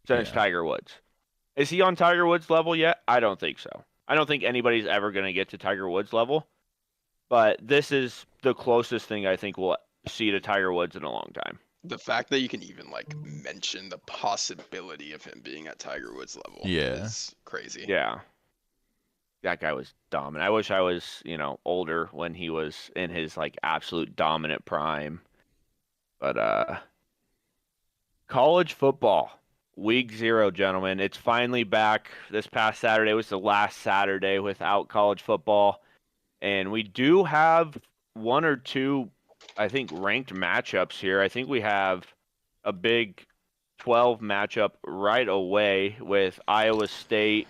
since Yeah. Tiger Woods. Is he on Tiger Woods level yet? I don't think so. I don't think anybody's ever going to get to Tiger Woods level, but this is the closest thing I think we'll see to Tiger Woods in a long time. The fact that you can even like mention the possibility of him being at Tiger Woods level Yeah. is crazy. Yeah. That guy was dominant. I wish I was, older when he was in his like absolute dominant prime. But college football, Week 0, gentlemen. It's finally back. This past Saturday was the last Saturday without college football. And we do have one or two, I think, ranked matchups here. I think we have a Big 12 matchup right away with Iowa State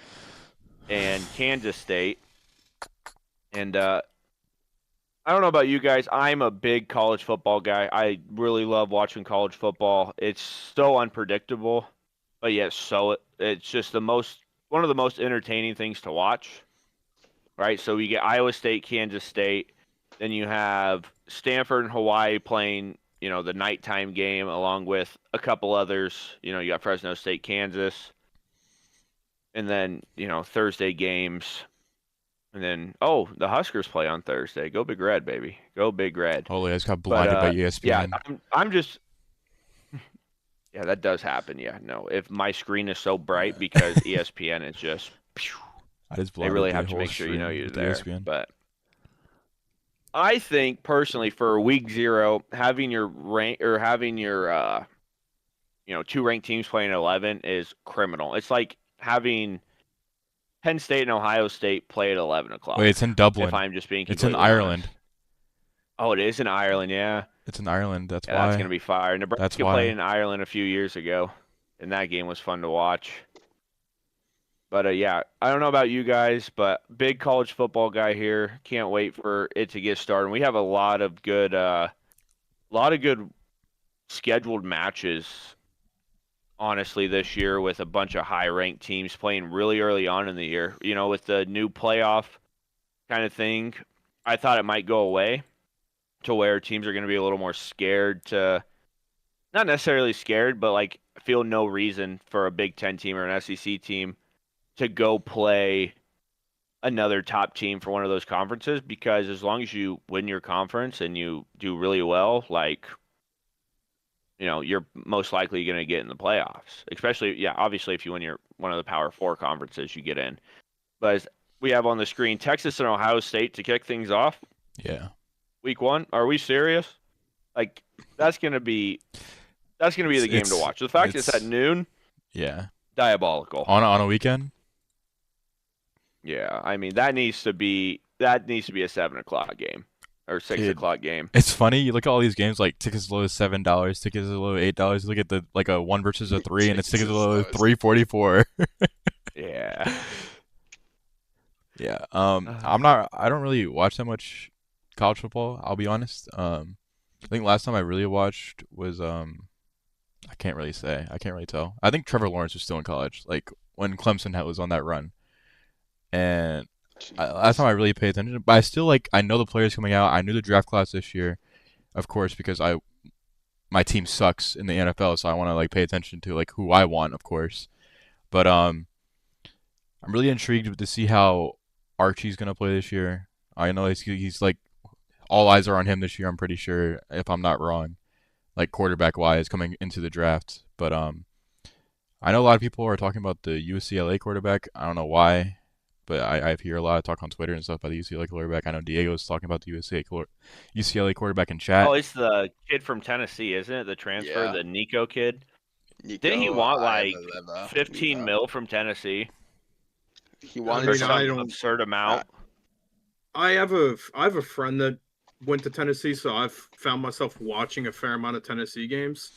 and Kansas State. And I don't know about you guys. I'm a big college football guy. I really love watching college football. It's so unpredictable, but yet it's just one of the most entertaining things to watch. Right? So you get Iowa State, Kansas State, then you have Stanford and Hawaii playing, the nighttime game along with a couple others. You got Fresno State, Kansas, and then, Thursday games. And then, the Huskers play on Thursday. Go Big Red, baby. Go Big Red. Holy, I just got blinded by ESPN. Yeah, I'm just – yeah, that does happen. Yeah, no. If my screen is so bright because ESPN is just they really have to make sure you're there. ESPN. But I think, personally, for Week 0, having your two ranked teams playing at 11 is criminal. It's like having – Penn State and Ohio State play at 11 o'clock. Wait, it's in Dublin. If I'm just being It's in completely Ireland. honest. Oh, it is in Ireland, yeah. It's in Ireland. That's why. That's going to be fire. Nebraska why. played in Ireland a few years ago, and that game was fun to watch. But, yeah, I don't know about you guys, but big college football guy here. Can't wait for it to get started. We have a lot of good scheduled matches, honestly, this year with a bunch of high-ranked teams playing really early on in the year. With the new playoff kind of thing, I thought it might go away to where teams are going to be a little more scared to – not necessarily scared, but, feel no reason for a Big Ten team or an SEC team to go play another top team for one of those conferences, because as long as you win your conference and you do really well, you're most likely going to get in the playoffs. Especially, obviously if you win one of the Power 4 conferences, you get in. But as we have on the screen, Texas and Ohio State to kick things off. Yeah. Week 1. Are we serious? That's going to be the game to watch. The fact it's at noon. Yeah. Diabolical. On a weekend? Yeah. I mean, that needs to be a 7 o'clock game. Or 6 o'clock game. It's funny. You look at all these games, tickets as low as $7, tickets as low as $8. You look at a 1 versus a 3, and it's tickets as low as $3.44. Yeah. Yeah. I don't really watch that much college football, I'll be honest. I think last time I really watched was I can't really say. I can't really tell. I think Trevor Lawrence was still in college, when Clemson was on that run. And last time I really paid attention, but I still I know the players coming out. I knew the draft class this year, of course, because my team sucks in the NFL, so I want to pay attention to who I want, of course. But I'm really intrigued to see how Archie's gonna play this year. I know he's all eyes are on him this year. I'm pretty sure, if I'm not wrong, quarterback wise coming into the draft. But I know a lot of people are talking about the UCLA quarterback. I don't know why. But I hear a lot of talk on Twitter and stuff about the UCLA quarterback. I know Diego's talking about the UCLA quarterback in chat. Oh, it's the kid from Tennessee, isn't it? The transfer, the Nico kid. Didn't he want 15 mil from Tennessee? He wanted some absurd amount. I have a friend that went to Tennessee, so I've found myself watching a fair amount of Tennessee games.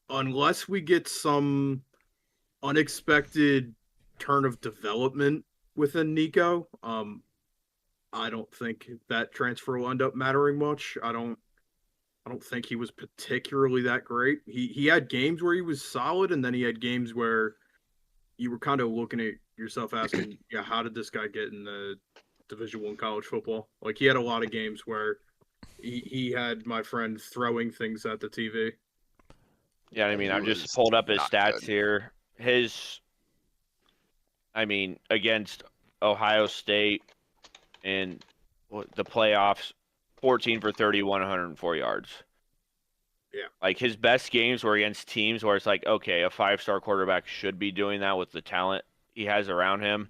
Unless we get some unexpected turn of development within Nico, I don't think that transfer will end up mattering much. I don't think he was particularly that great. He had games where he was solid, and then he had games where you were kind of looking at yourself asking, how did this guy get in the Division I college football? He had a lot of games where he had my friend throwing things at the TV. Yeah, I mean, I've just pulled up his stats here. Against Ohio State in the playoffs, 14 for 30, 104 yards. Yeah. His best games were against teams where it's okay, a 5-star quarterback should be doing that with the talent he has around him.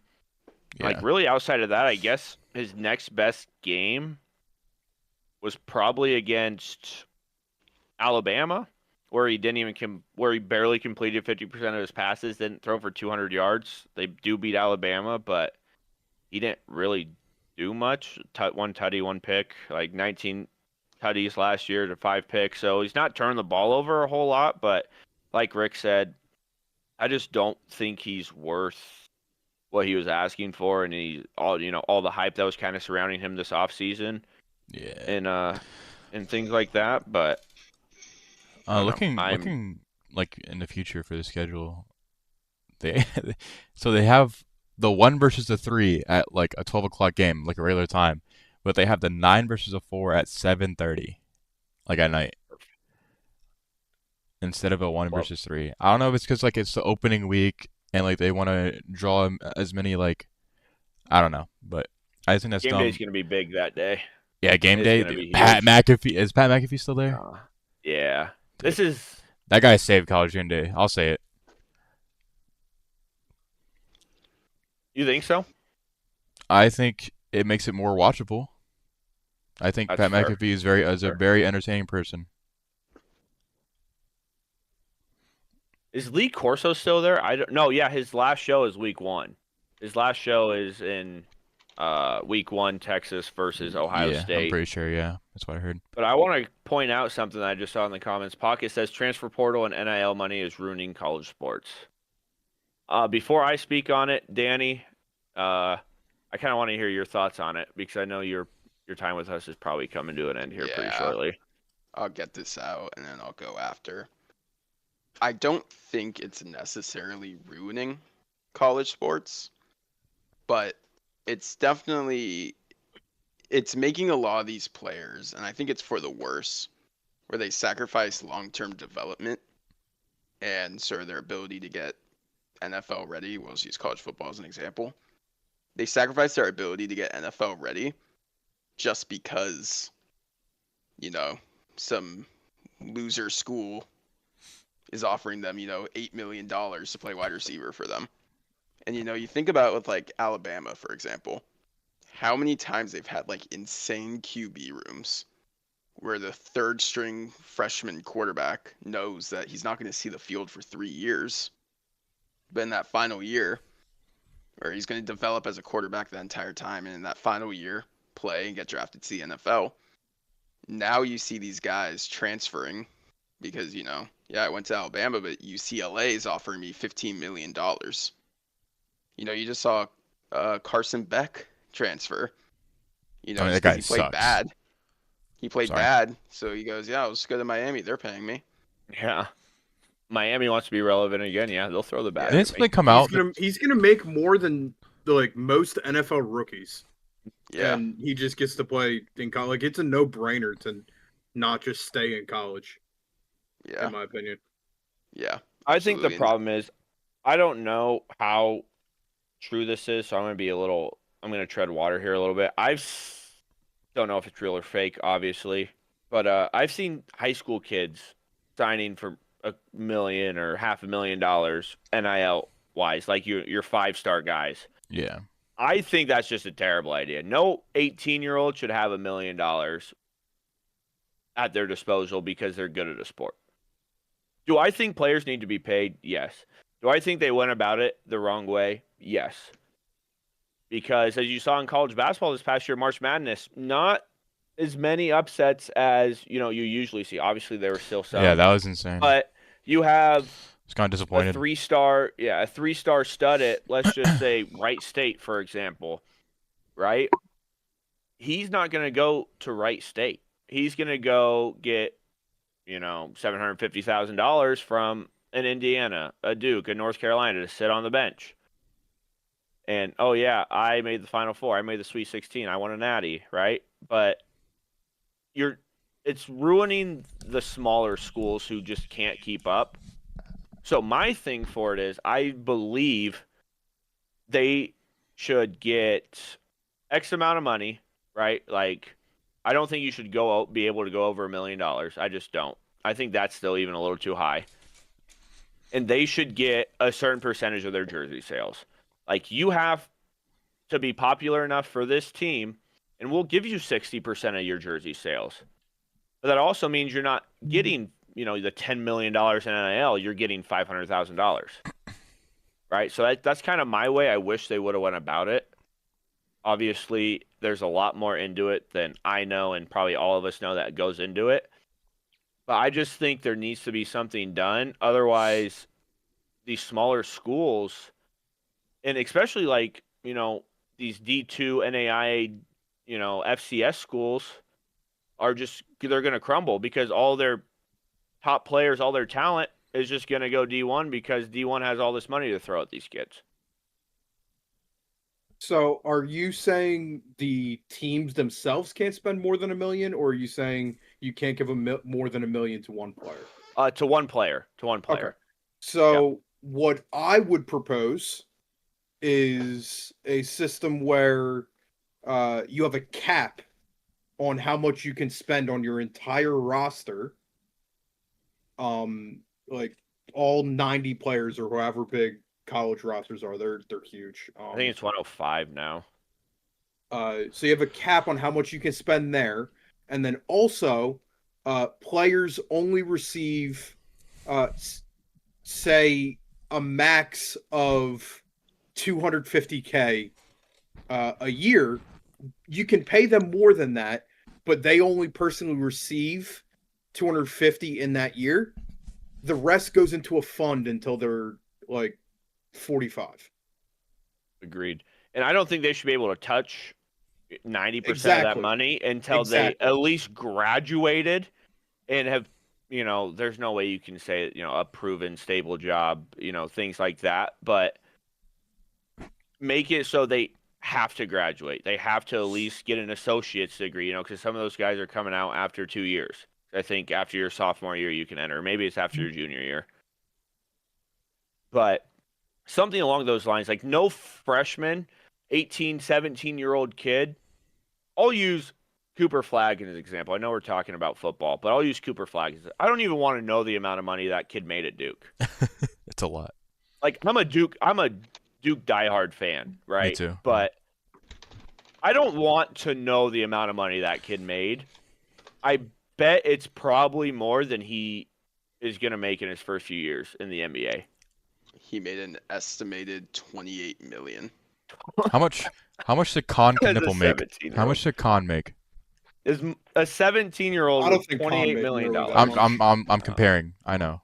Yeah. Really outside of that, I guess his next best game was probably against Alabama, where he didn't even where he barely completed 50% of his passes, didn't throw for 200 yards. They do beat Alabama, but he didn't really do much. One tutty, one pick, like 19 tutties last year to 5 picks. So he's not turning the ball over a whole lot, but like Rick said, I just don't think he's worth what he was asking for, and all the hype that was kind of surrounding him this offseason. Yeah. And things like that, but I don't know. Looking like in the future for the schedule, they so they have the 1 versus the 3 at like a 12 o'clock game, like a regular time, but they have the 9 versus a 4 at 7:30, like at night, instead of a 1 Well, versus 3. I don't know if it's because like it's the opening week and like they want to draw as many like I don't know, but I think that's game dumb. day's gonna be big that day. Yeah, game It's day. gonna be Pat huge. McAfee is Pat McAfee still there? Yeah, this is That guy saved college game day. I'll say it. You think so? I think it makes it more watchable. I think That's Pat fair. McAfee is a very entertaining person. Is Lee Corso still there? I don't know. Yeah, his last show is week 1. His last show is in week 1, Texas versus Ohio Yeah, State. I'm pretty sure. Yeah, that's what I heard. But I want to point out something that I just saw in the comments. Pocket says transfer portal and NIL money is ruining college sports. Before I speak on it, Danny, I kind of want to hear your thoughts on it because I know your time with us is probably coming to an end here pretty Yeah. shortly. I'll get this out and then I'll go after. I don't think it's necessarily ruining college sports, but it's making a lot of these players, and I think it's for the worse, where they sacrifice long-term development and sort of their ability to get NFL ready. We'll just use college football as an example. They sacrifice their ability to get NFL ready just because, some loser school is offering them, $8 million to play wide receiver for them. And, you think about with like Alabama, for example, how many times they've had like insane QB rooms where the third string freshman quarterback knows that he's not going to see the field for 3 years. But in that final year, or he's going to develop as a quarterback the entire time, and in that final year, play and get drafted to the NFL. Now you see these guys transferring because, I went to Alabama, but UCLA is offering me $15 million. You just saw Carson Beck transfer. I mean, just that guy 'cause he played sucks. bad. He played Sorry. bad, so he goes, I'll just go to Miami. They're paying me. Yeah. Miami wants to be relevant again. Yeah, they'll throw the bat. Didn't something come out? He's gonna make more than most NFL rookies. Yeah. And he just gets to play in college. Like, it's a no-brainer to not just stay in college, Yeah. in my opinion. Yeah. I think the absolutely. problem is I don't know how true this is, so I'm going to tread water here a little bit. Don't know if it's real or fake, obviously, but I've seen high school kids signing for $1 million or $500,000 NIL wise, like your 5-star guys. Yeah. I think that's just a terrible idea. No 18-year-old should have $1 million at their disposal because they're good at a sport. Do I think players need to be paid? Yes. Do I think they went about it the wrong way? Yes. Because as you saw in college basketball this past year, March Madness, not as many upsets as you usually see. Obviously, there were still some. Yeah, that was insane. But you have It's kind of a disappointed. 3-star stud at, let's just say, Wright State, for example, right? He's not going to go to Wright State. He's going to go get, $750,000 from an Indiana, a Duke, a North Carolina to sit on the bench. And, oh, yeah, I made the Final Four. I made the Sweet 16. I won a natty, right? But it's ruining the smaller schools who just can't keep up. So my thing for it is I believe they should get X amount of money, right? Like, I don't think you should be able to go over $1 million. I just don't. I think that's still even a little too high. And they should get a certain percentage of their jersey sales. Like, you have to be popular enough for this team, and we'll give you 60% of your jersey sales. But that also means you're not getting the $10 million in NIL, you're getting $500,000. Right? So that's kind of my way. I wish they would have went about it. Obviously, there's a lot more into it than I know and probably all of us know that goes into it. But I just think there needs to be something done. Otherwise, these smaller schools, and especially like, these D2 NAIA, FCS schools they're going to crumble because all their top players, all their talent is just going to go D1 because D1 has all this money to throw at these kids. So, are you saying the teams themselves can't spend more than $1 million, or are you saying you can't give more than $1 million to one player? To one player. Okay. So, what I would propose is a system where you have a cap on how much you can spend on your entire roster. Like all 90 players or however big college rosters are, they're huge. I think it's 105 now. So you have a cap on how much you can spend there, and then also players only receive say a max of $250K a year. You can pay them more than that, but they only personally receive 250 in that year. The rest goes into a fund until they're like 45. Agreed. And I don't think they should be able to touch 90% of that money until they at least graduated and have, there's no way you can say, a proven stable job, things like that. But make it so they have to graduate. They have to at least get an associate's degree, because some of those guys are coming out after 2 years. I think after your sophomore year you can enter. Maybe it's after your junior year. But something along those lines, like no freshman, 18, 17-year-old kid. I'll use Cooper Flagg as an example. I know we're talking about football, but I'll use Cooper Flagg. I don't even want to know the amount of money that kid made at Duke. It's a lot. Like I'm a Duke diehard fan, right? Me too. But I don't want to know the amount of money that kid made. I bet it's probably more than he is going to make in his first few years in the NBA. He made an estimated $28 million. How much did Con Knipple make? How much did Con make? Is a 17-year-old with $28 million? I'm comparing. I know.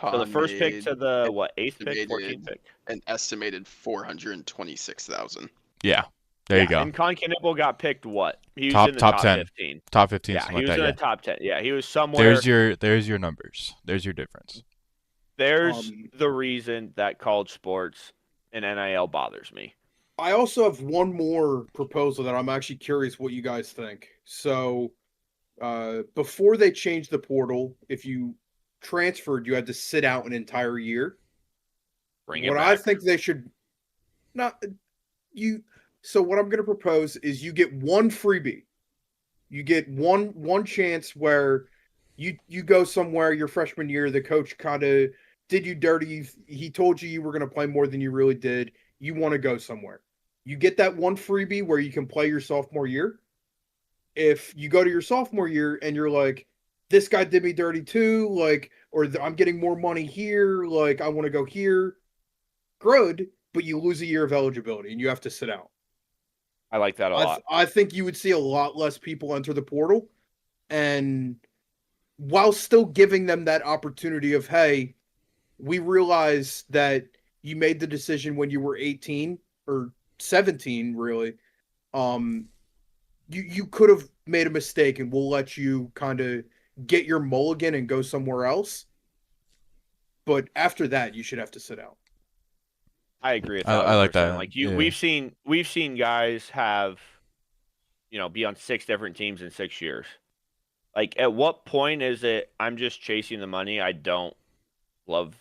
So the first pick to the 8th pick, 14th pick, an estimated 426,000. Yeah, there you go. And Con Knipple got picked what? He in was the top 10. 15. Top 15. Yeah, he was in the top 10. Yeah, he was somewhere. There's your numbers. There's your difference. There's the reason that college sports and NIL bothers me. I also have one more proposal that I'm actually curious what you guys think. So, before they changed the portal, if you transferred, you had to sit out an entire year. I think they should not you. So what I'm going to propose is you get one freebie. You get one chance where you go somewhere your freshman year. The coach kind of did you dirty. He told you were going to play more than you really did. You want to go somewhere. You get that one freebie where you can play your sophomore year. If you go to your sophomore year and you're like, this guy did me dirty too, like, or I'm getting more money here, like, I want to go here, good, but you lose a year of eligibility and you have to sit out. I like that a lot. I think you would see a lot less people enter the portal, and while still giving them that opportunity of, hey, we realize that you made the decision when you were 18 or 17, really. You could have made a mistake, and we'll let you kind of get your mulligan and go somewhere else. But after that, you should have to sit out. I agree. I like that. Like we've seen guys have, be on 6 different teams in 6 years. Like, at what point is it I'm just chasing the money? I don't love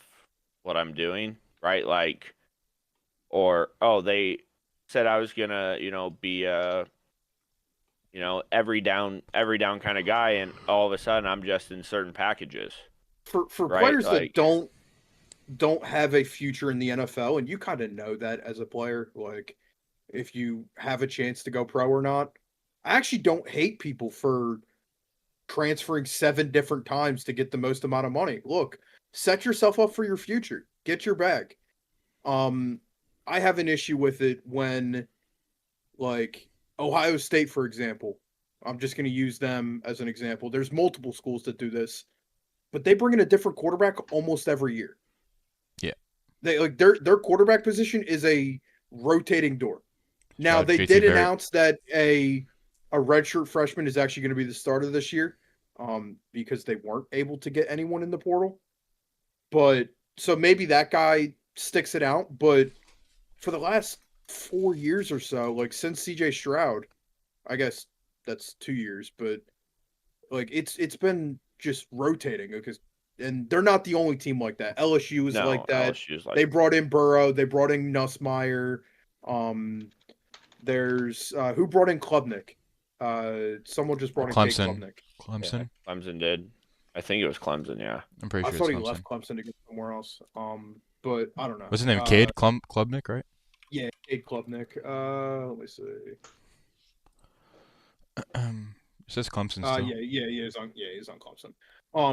what I'm doing, right? Like, or they said I was gonna, be a, every down kind of guy, and all of a sudden I'm just in certain packages. For right? Players that don't have a future in the NFL, and you kind of know that as a player, like if you have a chance to go pro or not. I actually don't hate people for transferring 7 different times to get the most amount of money. Look, set yourself up for your future. Get your bag. I have an issue with it when, like, Ohio State, for example. I'm just going to use them as an example. There's multiple schools that do this, but they bring in a different quarterback almost every year. Yeah. They like their quarterback position is a rotating door. Now they JT did Barrett. announce that a redshirt freshman is actually going to be the starter this year, because they weren't able to get anyone in the portal. But so maybe that guy sticks it out. But for the last 4 years or so, like since CJ Stroud, I guess that's 2 years, but like it's been just rotating because, and they're not the only team like that. LSU is like that. LSU's like They brought in Burrow. They brought in Nussmeier. There's who brought in Klubnik? Someone just brought in Kate Clemson. Klubnik. Clemson. Yeah, Clemson did. I think it was Clemson. Yeah. I'm pretty I sure thought it's he Clemson. left Clemson to go somewhere else. But I don't know. What's his name? Cade Klubnik, right? Yeah, Kate Klubnik. Let me see. It says Clemson still. He's on Clemson.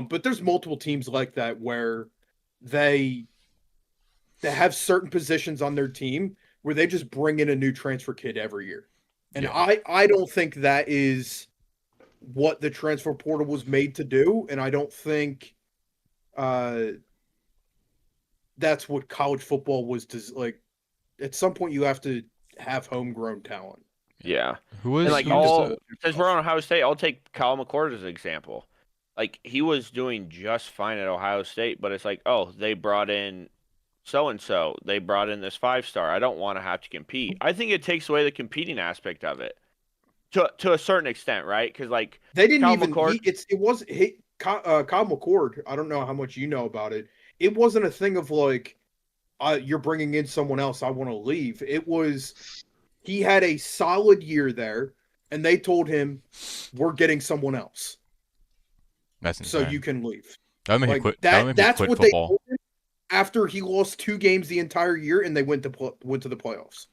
But there's multiple teams like that where they have certain positions on their team where they just bring in a new transfer kid every year. And Yeah. I don't think that is what the transfer portal was made to do, and I don't think that's what college football was like. At some point you have to have homegrown talent. Yeah. Who was And like who was since we're on Ohio State, I'll take Kyle McCord as an example. Like he was doing just fine at Ohio State, but it's like, oh, they brought in so and so. They brought in this 5-star. I don't want to have to compete. I think it takes away the competing aspect of it to a certain extent, right? Because like they didn't Kyle even. McCord, Kyle McCord. I don't know how much you know about it. It wasn't a thing of like, you're bringing in someone else. I want to leave. It was he had a solid year there, and they told him, "We're getting someone else, That's so insane. you can leave." That would make Like me quit. that. That would make me That's quit what football. they told him after he lost 2 games the entire year, and they went to the playoffs.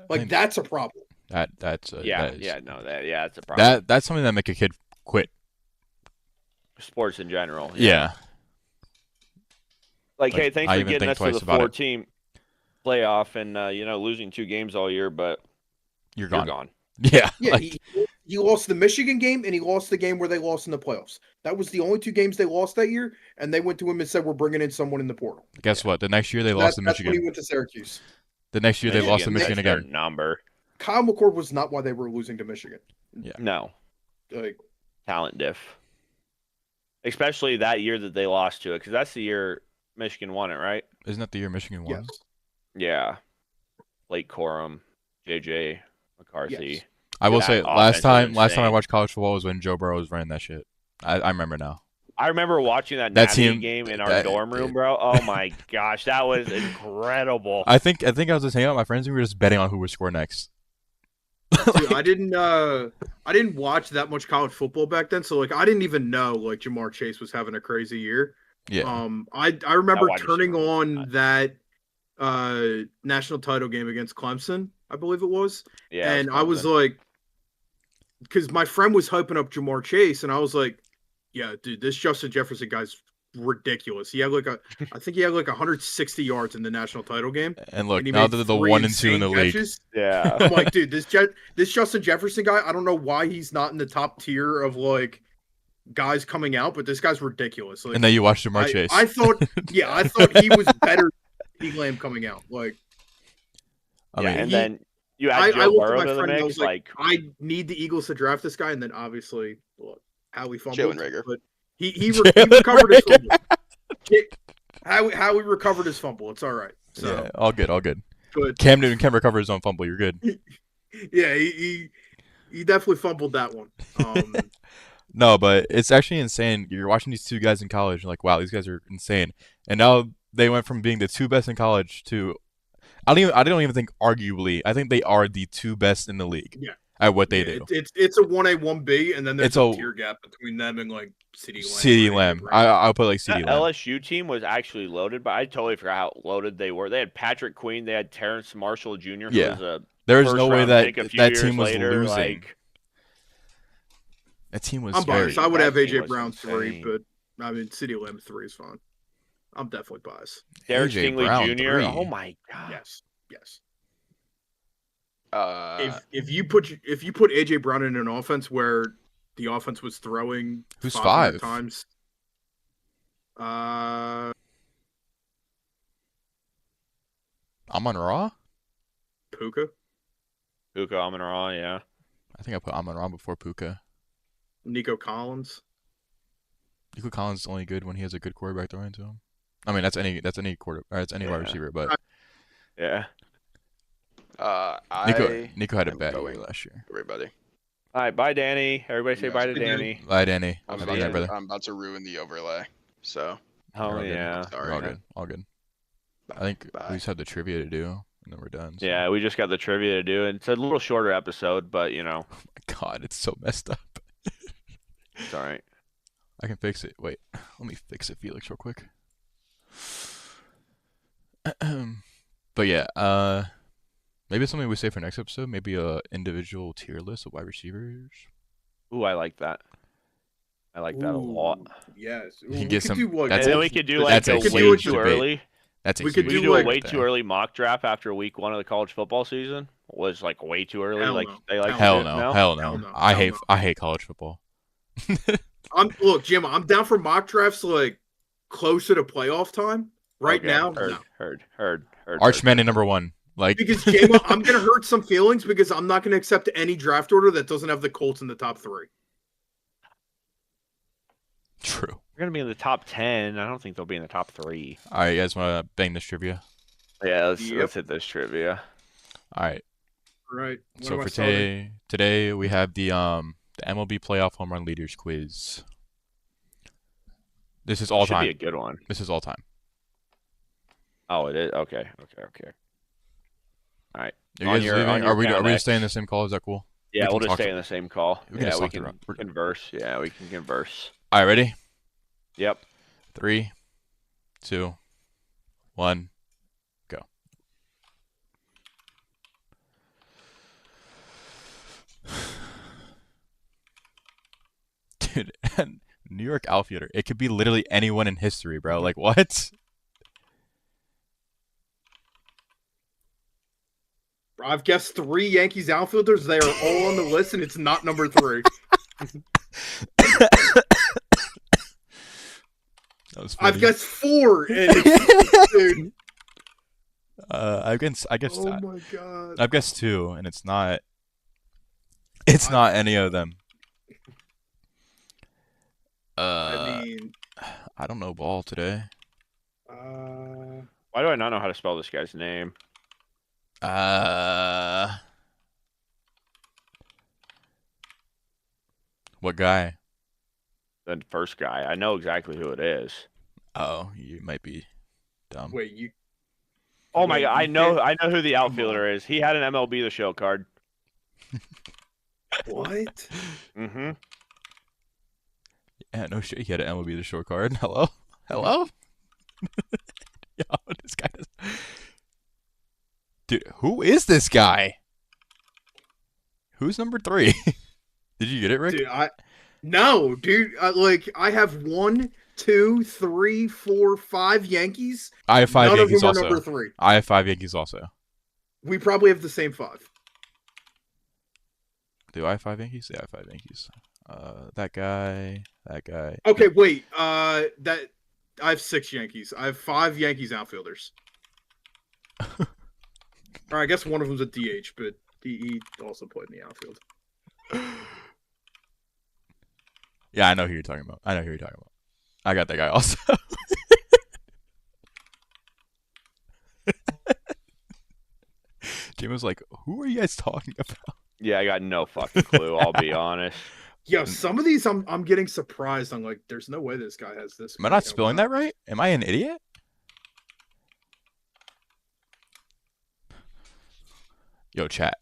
Like think that's a problem. that's that's a problem. that's something that make a kid quit. Sports in general. Yeah. Like, Like, hey, thanks I for even getting think us to the twice about it. 4-team playoff and losing 2 games all year, but You're you're gone. gone. Yeah. Yeah, like, he lost the Michigan game, and he lost the game where they lost in the playoffs. That was the only 2 games they lost that year, and they went to him and said, "We're bringing in someone in the portal." guess what? The next year they lost to That's when he Michigan. went to Syracuse. The next year they lost to Michigan That's their again. number. Kyle McCord was not why they were losing to Michigan. No. Like, Talent diff. Especially that year that they lost to it, because that's the year Michigan won it, right? Isn't that the year Michigan won? yes, Yeah. Blake Corum, JJ McCarthy. Yes. I will That say offense last was time I insane. watched college football was when Joe Burrow was running that shit. I remember now. I remember watching that That Navy team- game in our that- dorm room, bro. Oh my gosh, that was incredible. I think I was just hanging out with my friends and we were just betting on who would score next. dude, I didn't watch that much college football back then, so like I didn't even know like Jamar Chase was having a crazy year. Yeah. I remember wide turning receiver was on nuts. that national title game against Clemson, I believe it was. Yeah, And it I was Clemson. like, because my friend was hyping up Jamar Chase, and I was like, yeah, dude, this Justin Jefferson guy's ridiculous. He had I think he had like 160 yards in the national title game. And look, And he now made they're the 3 1 and 2 in the insane league. catches. Yeah. I'm like, dude, this Justin Jefferson guy, I don't know why he's not in the top tier of like guys coming out, but this guy's ridiculous. Like, And then you watched Jamar Chase. I thought he was better than CeeDee Lamb coming out. Like, I yeah, mean, and he- then you I add Joe looked at Burrow my to the friend and I mix, was like, like I need the Eagles to draft this guy, and then obviously, look, Howie fumbled. Jalen Reagor. But he recovered his fumble. Howie recovered his fumble. It's all right. So, yeah, all good. but Cam Newton can recover his own fumble. You're good. yeah, he definitely fumbled that one. No, but it's actually insane. You're watching these 2 guys in college, and like, wow, these guys are insane. And now they went from being the 2 best in college to I don't even think arguably. I think they are the 2 best in the league. Yeah. At what they Yeah, do. It's a 1A, 1B, and then there's It's a a- tier gap between them and like CeeDee Lamb. CeeDee Lamb. I'll put like that CeeDee Lamb. LSU team was actually loaded, but I totally forgot how loaded they were. They had Patrick Queen, they had Terrence Marshall Jr., who Yeah. was a There's no way first-round that pick a few that years team was later, losing. like, That team was I'm very. biased. I would that have team AJ was Brown 3, insane. but I mean, CD Lamb 3 is fine. I'm definitely biased. Derek AJ Stingley Brown Jr. 3. Oh my god. Yes. Uh, If you put AJ Brown in an offense where the offense was throwing Who's 500 5? times, Amon-Ra? Puka, Puka Amon-Ra, yeah. I think I put Amon-Ra before Puka. Nico Collins. Nico Collins is only good when he has a good quarterback throwing to him. I mean, that's any quarter, or that's any wide Yeah. receiver, but Yeah. Nico had a am bad going- year last year. everybody. All right, bye, Danny. Everybody say Yes, bye to we do. Danny. Bye, Danny. I'm I'll I'm see you there, being- brother. about to ruin the overlay. So Oh You're all good. yeah. Sorry. You're all man. good. All good. bye. I think Bye. we just have the trivia to do, and then we're done. So. Yeah, we just got the trivia to do, and it's a little shorter episode, but you know, Oh my God, it's so messed up. it's all right. I can fix it. Wait, let me fix it, Felix, real quick. But yeah, maybe it's something we say for next episode. Maybe a individual tier list of wide receivers. Ooh, I like that. I like that a lot. Ooh, yes. You can We get could some- do, like, that's And a- then we could do that's like a a huge way too debate. early. That's a We could huge We could do, do a like, way right too there. early mock draft after week 1 of the college football season. Was like way too early. Hell like no. they like Hell to do. no, hell Hell no. no. I Hell hate no. I hate college football. Look, Jim, I'm down for mock drafts like closer to playoff time. Right Okay, now, heard, no. heard. Archman at number 1. Like Because Jim, I'm gonna hurt some feelings because I'm not gonna accept any draft order that doesn't have the Colts in the top 3. True. We're gonna be in the top 10. I don't think they'll be in the top 3. All right, you guys want to bang this trivia? Yeah, let's Yep. hit this trivia. All right. Right. When So am I for starting? today we have the MLB playoff home run leaders quiz. This is all Should be a time. good one. This is all time. Oh, it is. Okay. Are you On guys your- leaving? on your Are we count, just staying in the X. same call? Is that cool? Yeah, can we'll just talk stay to- in the same call. we can Yeah, just we talk can around. We're- converse. Yeah, we can converse. All right, ready? Yep. 3, 2, 1, go. Dude, New York outfielder. It could be literally anyone in history, bro. Like what? I've guessed 3 Yankees outfielders. They are all on the list, and it's not number 3. That was I've funny. guessed 4, and it's, dude. I guess Oh my god. I've guessed 2, and it's not. It's not any of them. I mean, I don't know ball today. Why do I not know how to spell this guy's name? What guy? The first guy. I know exactly who it is. Oh, you might be dumb. wait, you. Oh my Wait, god, you can't- I know who the Come outfielder is. He had an MLB The Show card. What? Mm-hmm. Yeah, no shit. He had an MLB The Show card. Hello? Hello? Yo, this guy is... Dude, who is this guy? Who's number 3? Did you get it, Rick? Dude, no, dude. I have 1, 2, 3, 4, 5 Yankees. I have 5 None Yankees of them also. are number 3. I have 5 Yankees also. We probably have the same 5. Do I have 5 Yankees? Yeah, I have 5 Yankees. That guy. Okay, wait. That I have 6 Yankees. I have 5 Yankees outfielders. Or I guess one of them's a DH, but he also played in the outfield. Yeah, I know who you're talking about. I got that guy also. Jim was like, who are you guys talking about? Yeah, I got no fucking clue. I'll be honest. Yo, some of these I'm getting surprised. I'm like, there's no way this guy has this. Am I not spelling that right? Am I an idiot? Yo, chat.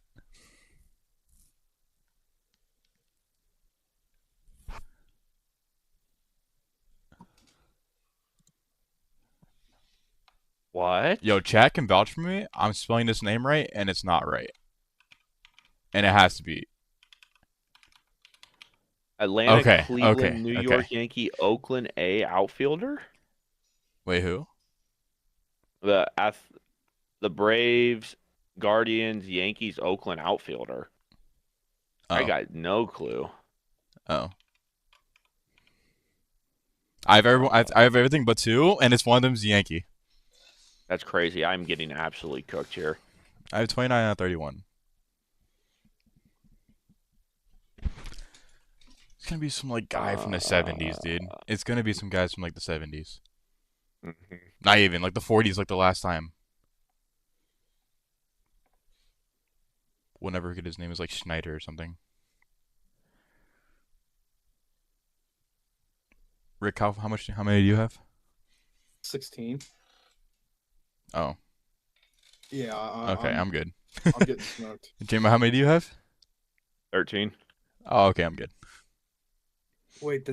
What? Yo, chat can vouch for me. I'm spelling this name right, and it's not right. And it has to be. Atlanta, Okay, Cleveland, okay, New okay. York Yankee, Oakland A outfielder. Wait, who? The Braves, Guardians, Yankees, Oakland outfielder. I Oh, got no clue. oh. I have everything but two, and it's one of them's Yankee. That's crazy. I'm getting absolutely cooked here. I have 29 out of 31. It's gonna be some like guy from the 70s, dude. It's gonna be some guys from like the 70s. Mhm. Not even like the 40s, like the last time. We'll never get his name is like Schneider or something. Rick, how many do you have? 16. Oh, Yeah. okay, I'm good. I'm getting smoked. Jim, how many do you have? 13. Oh, okay, I'm good. Wait,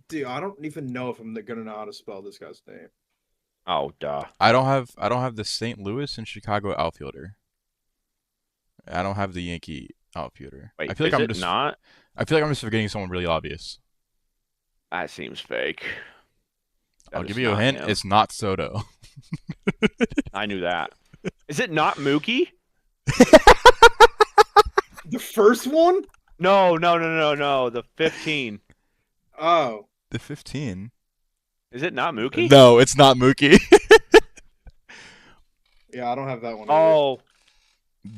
dude, I don't even know if I'm gonna know how to spell this guy's name. Oh, duh. I don't have the St. Louis and Chicago outfielder. I don't have the Yankee outfielder. Wait, I feel like is I'm it just not? I feel like I'm just forgetting someone really obvious. That seems fake. That I'll is give you a not hint. him. It's not Soto. I knew that. Is it not Mookie? The first one? No. The 15. Oh, The 15. Is it not Mookie? No, it's not Mookie. yeah, I don't have that one. Either. Oh,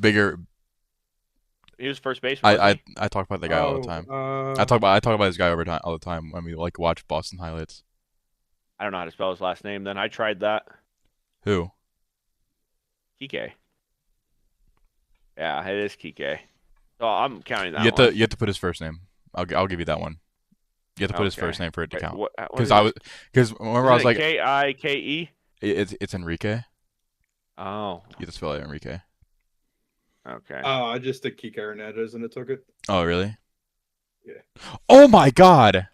Bigger. he was first baseman. I talk about the guy all the time. Oh, I talk about this guy all the time when we like watch Boston highlights. I don't know how to spell his last name. Then I tried that. Who? Kike. Yeah, it is Kike. So I'm counting that You have one. to put his first name. I'll give you that one. You have to put his first Okay. name for it to Wait, count. what Because is it? remember I was like Kike? it's Enrique. Oh, You have to spell it Enrique. okay. I just did Kike Hernandez and it took it. Oh really? Yeah. Oh my God.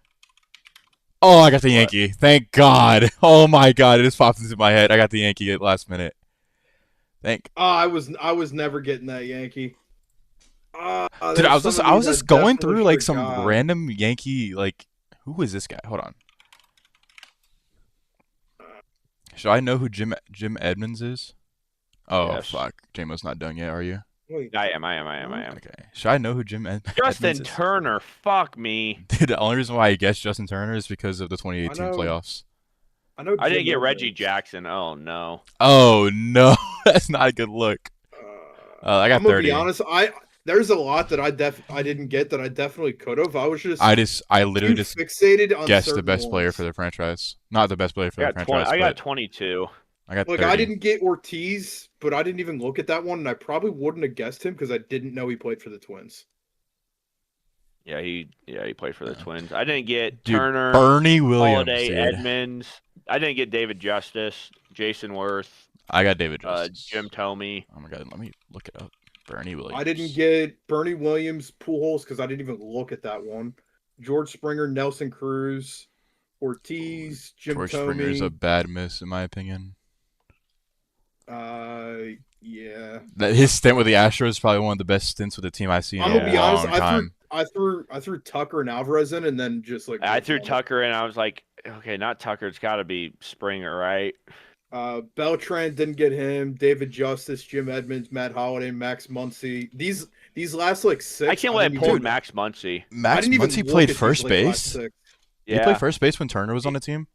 Oh, I got the What? Yankee. Thank God. Oh my God, it just popped into my head. I got the Yankee at last minute. I was never getting that Yankee. Dude, I was just going through like some random. random Yankee like who is this guy? Hold on. Should I know who Jim Edmonds is? Oh Yes. fuck. JMO's not done yet, are you? Wait, I am. Okay. Should I know who Jim Justin Edmonds is? Turner. Fuck me. Dude, the only reason why I guessed Justin Turner is because of the 2018 know. playoffs. I know. I didn't Jim get Reggie Edmonds. Jackson. Oh no. Oh no, that's not a good look. I got I'm gonna 30. be honest. There's a lot that I didn't get that I definitely could have. I was just I literally just fixated on guessed the certain best player ones. for the franchise. Not the best player for the franchise. I got but 22. I got Like 30. I didn't get Ortiz, but I didn't even look at that one, and I probably wouldn't have guessed him because I didn't know he played for the Twins. Yeah, he played for the Twins. I didn't get Dude, Turner, Bernie Williams, Holiday, dude. Edmonds. I didn't get David Justice, Jason Worth, I got David Justice. Jim Tomey. Oh my God, let me look it up. Bernie Williams. I didn't get Bernie Williams, Pujols because I didn't even look at that one. George Springer, Nelson Cruz, Ortiz, Jim George Thome. Springer's a bad miss in my opinion. Yeah. His stint with the Astros is probably one of the best stints with the team I've seen I'm in gonna a be long honest. time. I threw Tucker and Alvarez in, and then just like I threw went on. Tucker in. I was like, okay, not Tucker. It's got to be Springer, right? Beltran didn't get him. David Justice, Jim Edmonds, Matt Holliday, Max Muncy. These last like six. I can't believe I didn't pulled even- Max Muncy. Max I didn't even Muncy look played at these, first like, last base. six. He Yeah, played first base when Turner was on the team.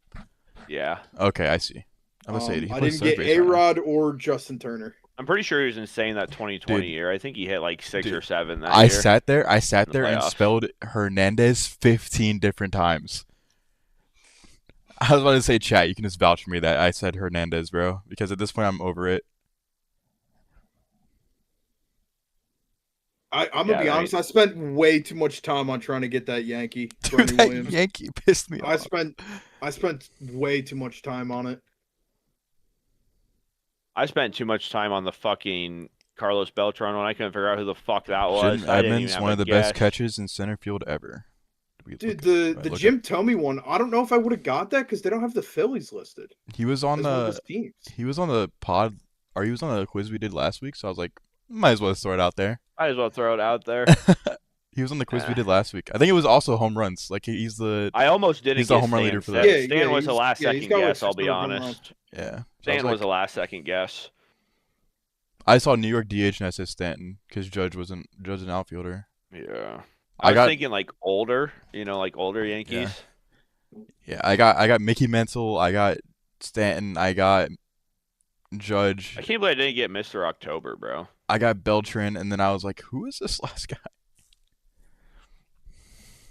yeah. Okay, I see. I was saying he I plays didn't third get base right now. A-Rod or Justin Turner. I'm pretty sure he was insane that 2020 Dude. year. I think he hit like 6 Dude. or 7 that I year. sat there the and playoffs. spelled Hernandez 15 different times. I was about to say, chat, you can just vouch for me that I said Hernandez, bro, because at this point I'm over it. I'm gonna be honest. I spent way too much time on trying to get that Yankee, Dude, Bernie that Williams. Yankee pissed me I off. spent way too much time on it. I spent too much time on the fucking Carlos Beltran when I couldn't figure out who the fuck that was. Jim I didn't even Edmonds, have one a of the guess. best catches in center field ever. Dude, the Jim Thome one, I don't know if I would have got that because they don't have the Phillies listed. He was on as one of the his teams. he was on the pod, or he was on the quiz we did last week. So I was like, might as well throw it out there. Might as well throw it out there. He was on the quiz we Ah. did last week. I think it was also home runs. Like he's the I almost didn't He's the get home run Stan. leader for Stan, that. Stan was a last he's second got, like, guess. I'll be 600 home runs. honest. yeah. So I Stan was like, a last second guess. I saw New York DH and I said Stanton because Judge an outfielder. Yeah. I I was got- thinking like older, like older Yankees. Yeah, I got Mickey Mantle, I got Stanton, I got Judge, I can't believe I didn't get Mr. October, bro. I got Beltran, and then I was like, who is this last guy?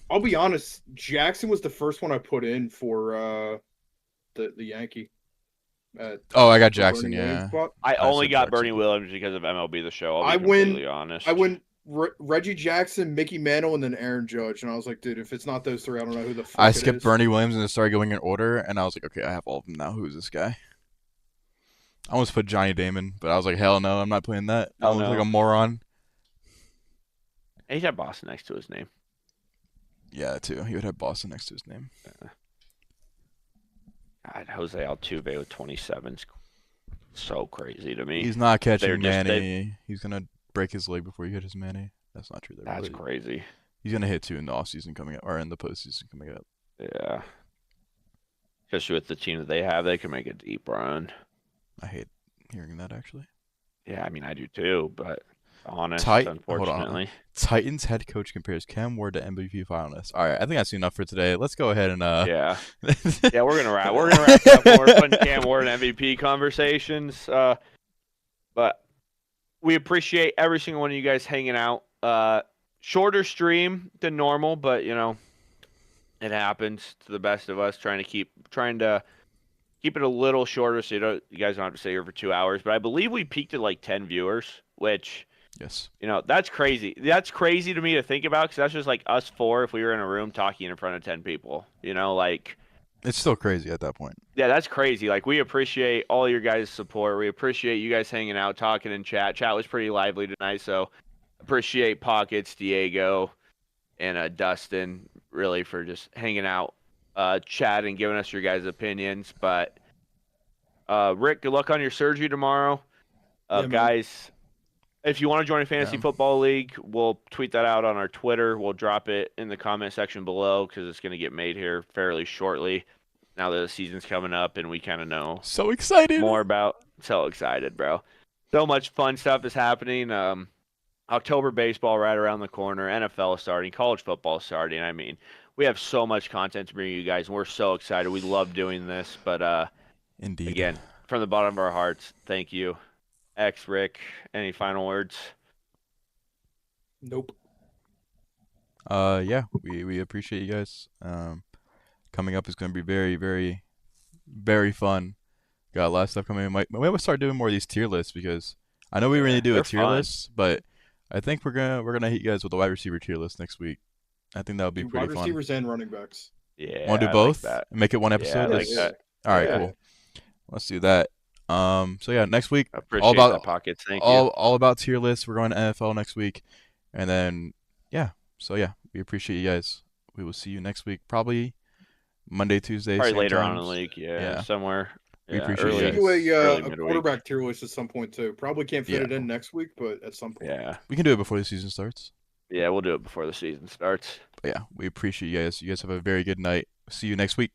I'll be honest, Jackson was the first one I put in for the Yankee. Oh, I got for Jackson. Bernie Williams Yeah. spot. I I only said got Jackson. Bernie Williams because of MLB The Show. I'll be I win- completely honest. I went Reggie Jackson, Mickey Mantle, and then Aaron Judge, and I was like, dude, if it's not those three, I don't know who the fuck I it skipped is. Bernie Williams and it started going in order, and I was like, okay, I have all of them now. Who is this guy? I almost put Johnny Damon, but I was like, hell no, I'm not putting that. I Hell look like no. a moron. He's got Boston next to his name. Yeah, too. He would have Boston next to his name. God, Jose Altuve with 27 's so crazy to me. He's not they're catching just- Manny. He's gonna break his leg before he catches Manny. That's not true. That's crazy. He's gonna hit 2 in the offseason coming up, or in the postseason coming up. Yeah. Especially with the team that they have, they can make a deep run. I hate hearing that actually. Yeah, I mean, I do too, but honest, Hold on. unfortunately. Titans head coach compares Cam Ward to MVP finalist. All right, I think that's enough for today. Let's go ahead and Yeah. Yeah, we're gonna wrap. We're gonna wrap up. We're putting Cam Ward and MVP conversations. But we appreciate every single one of you guys hanging out. Shorter stream than normal, but it happens to the best of us. Trying to keep it a little shorter so you guys don't have to stay here for 2 hours. But I believe we peaked at like 10 viewers, which Yes. that's crazy. That's crazy to me to think about because that's just like us 4 if we were in a room talking in front of 10 people. Like. It's still crazy at that point. Yeah, that's crazy. Like, we appreciate all your guys' support. We appreciate you guys hanging out, talking in chat. Chat was pretty lively tonight, so appreciate Pockets, Diego, and Dustin, really, for just hanging out, chatting, giving us your guys' opinions. But, Rick, good luck on your surgery tomorrow. Yeah, man. Guys, if you want to join a fantasy football league, we'll tweet that out on our Twitter. We'll drop it in the comment section below because it's going to get made here fairly shortly. Now that the season's coming up and we kind of know So excited. more about. So excited, bro. So much fun stuff is happening. October baseball right around the corner. NFL is starting. College football is starting. I mean, we have so much content to bring you guys, and we're so excited. We love doing this. But Indeed. again, from the bottom of our hearts, thank you. Rick, any final words? Nope. Yeah, we appreciate you guys. Coming up is going to be very, very, very fun. Got a lot of stuff coming in. We might start doing more of these tier lists because I know we really do a they're tier fun. list, but I think we're gonna hit you guys with a wide receiver tier list next week. I think that would be Do pretty wide fun. receivers and running backs. Yeah. Want to do I like both? that. Make it one episode. I like Yeah. that. All right, Yeah. cool. Let's do that. So yeah, next week I appreciate about- that, Pockets. Thank you. all about tier lists. We're going to NFL next week, and then we appreciate you guys. We will see you next week, probably Monday, Tuesday, Probably same later on in times. the league. Yeah. somewhere. We Yeah, appreciate early, you Do early a midweek. quarterback tier list at some point too. Probably can't fit Yeah. it in next week, but at some point. Yeah. We can do it before the season starts. Yeah, we'll do it before the season starts. But yeah, we appreciate you guys. You guys have a very good night. See you next week.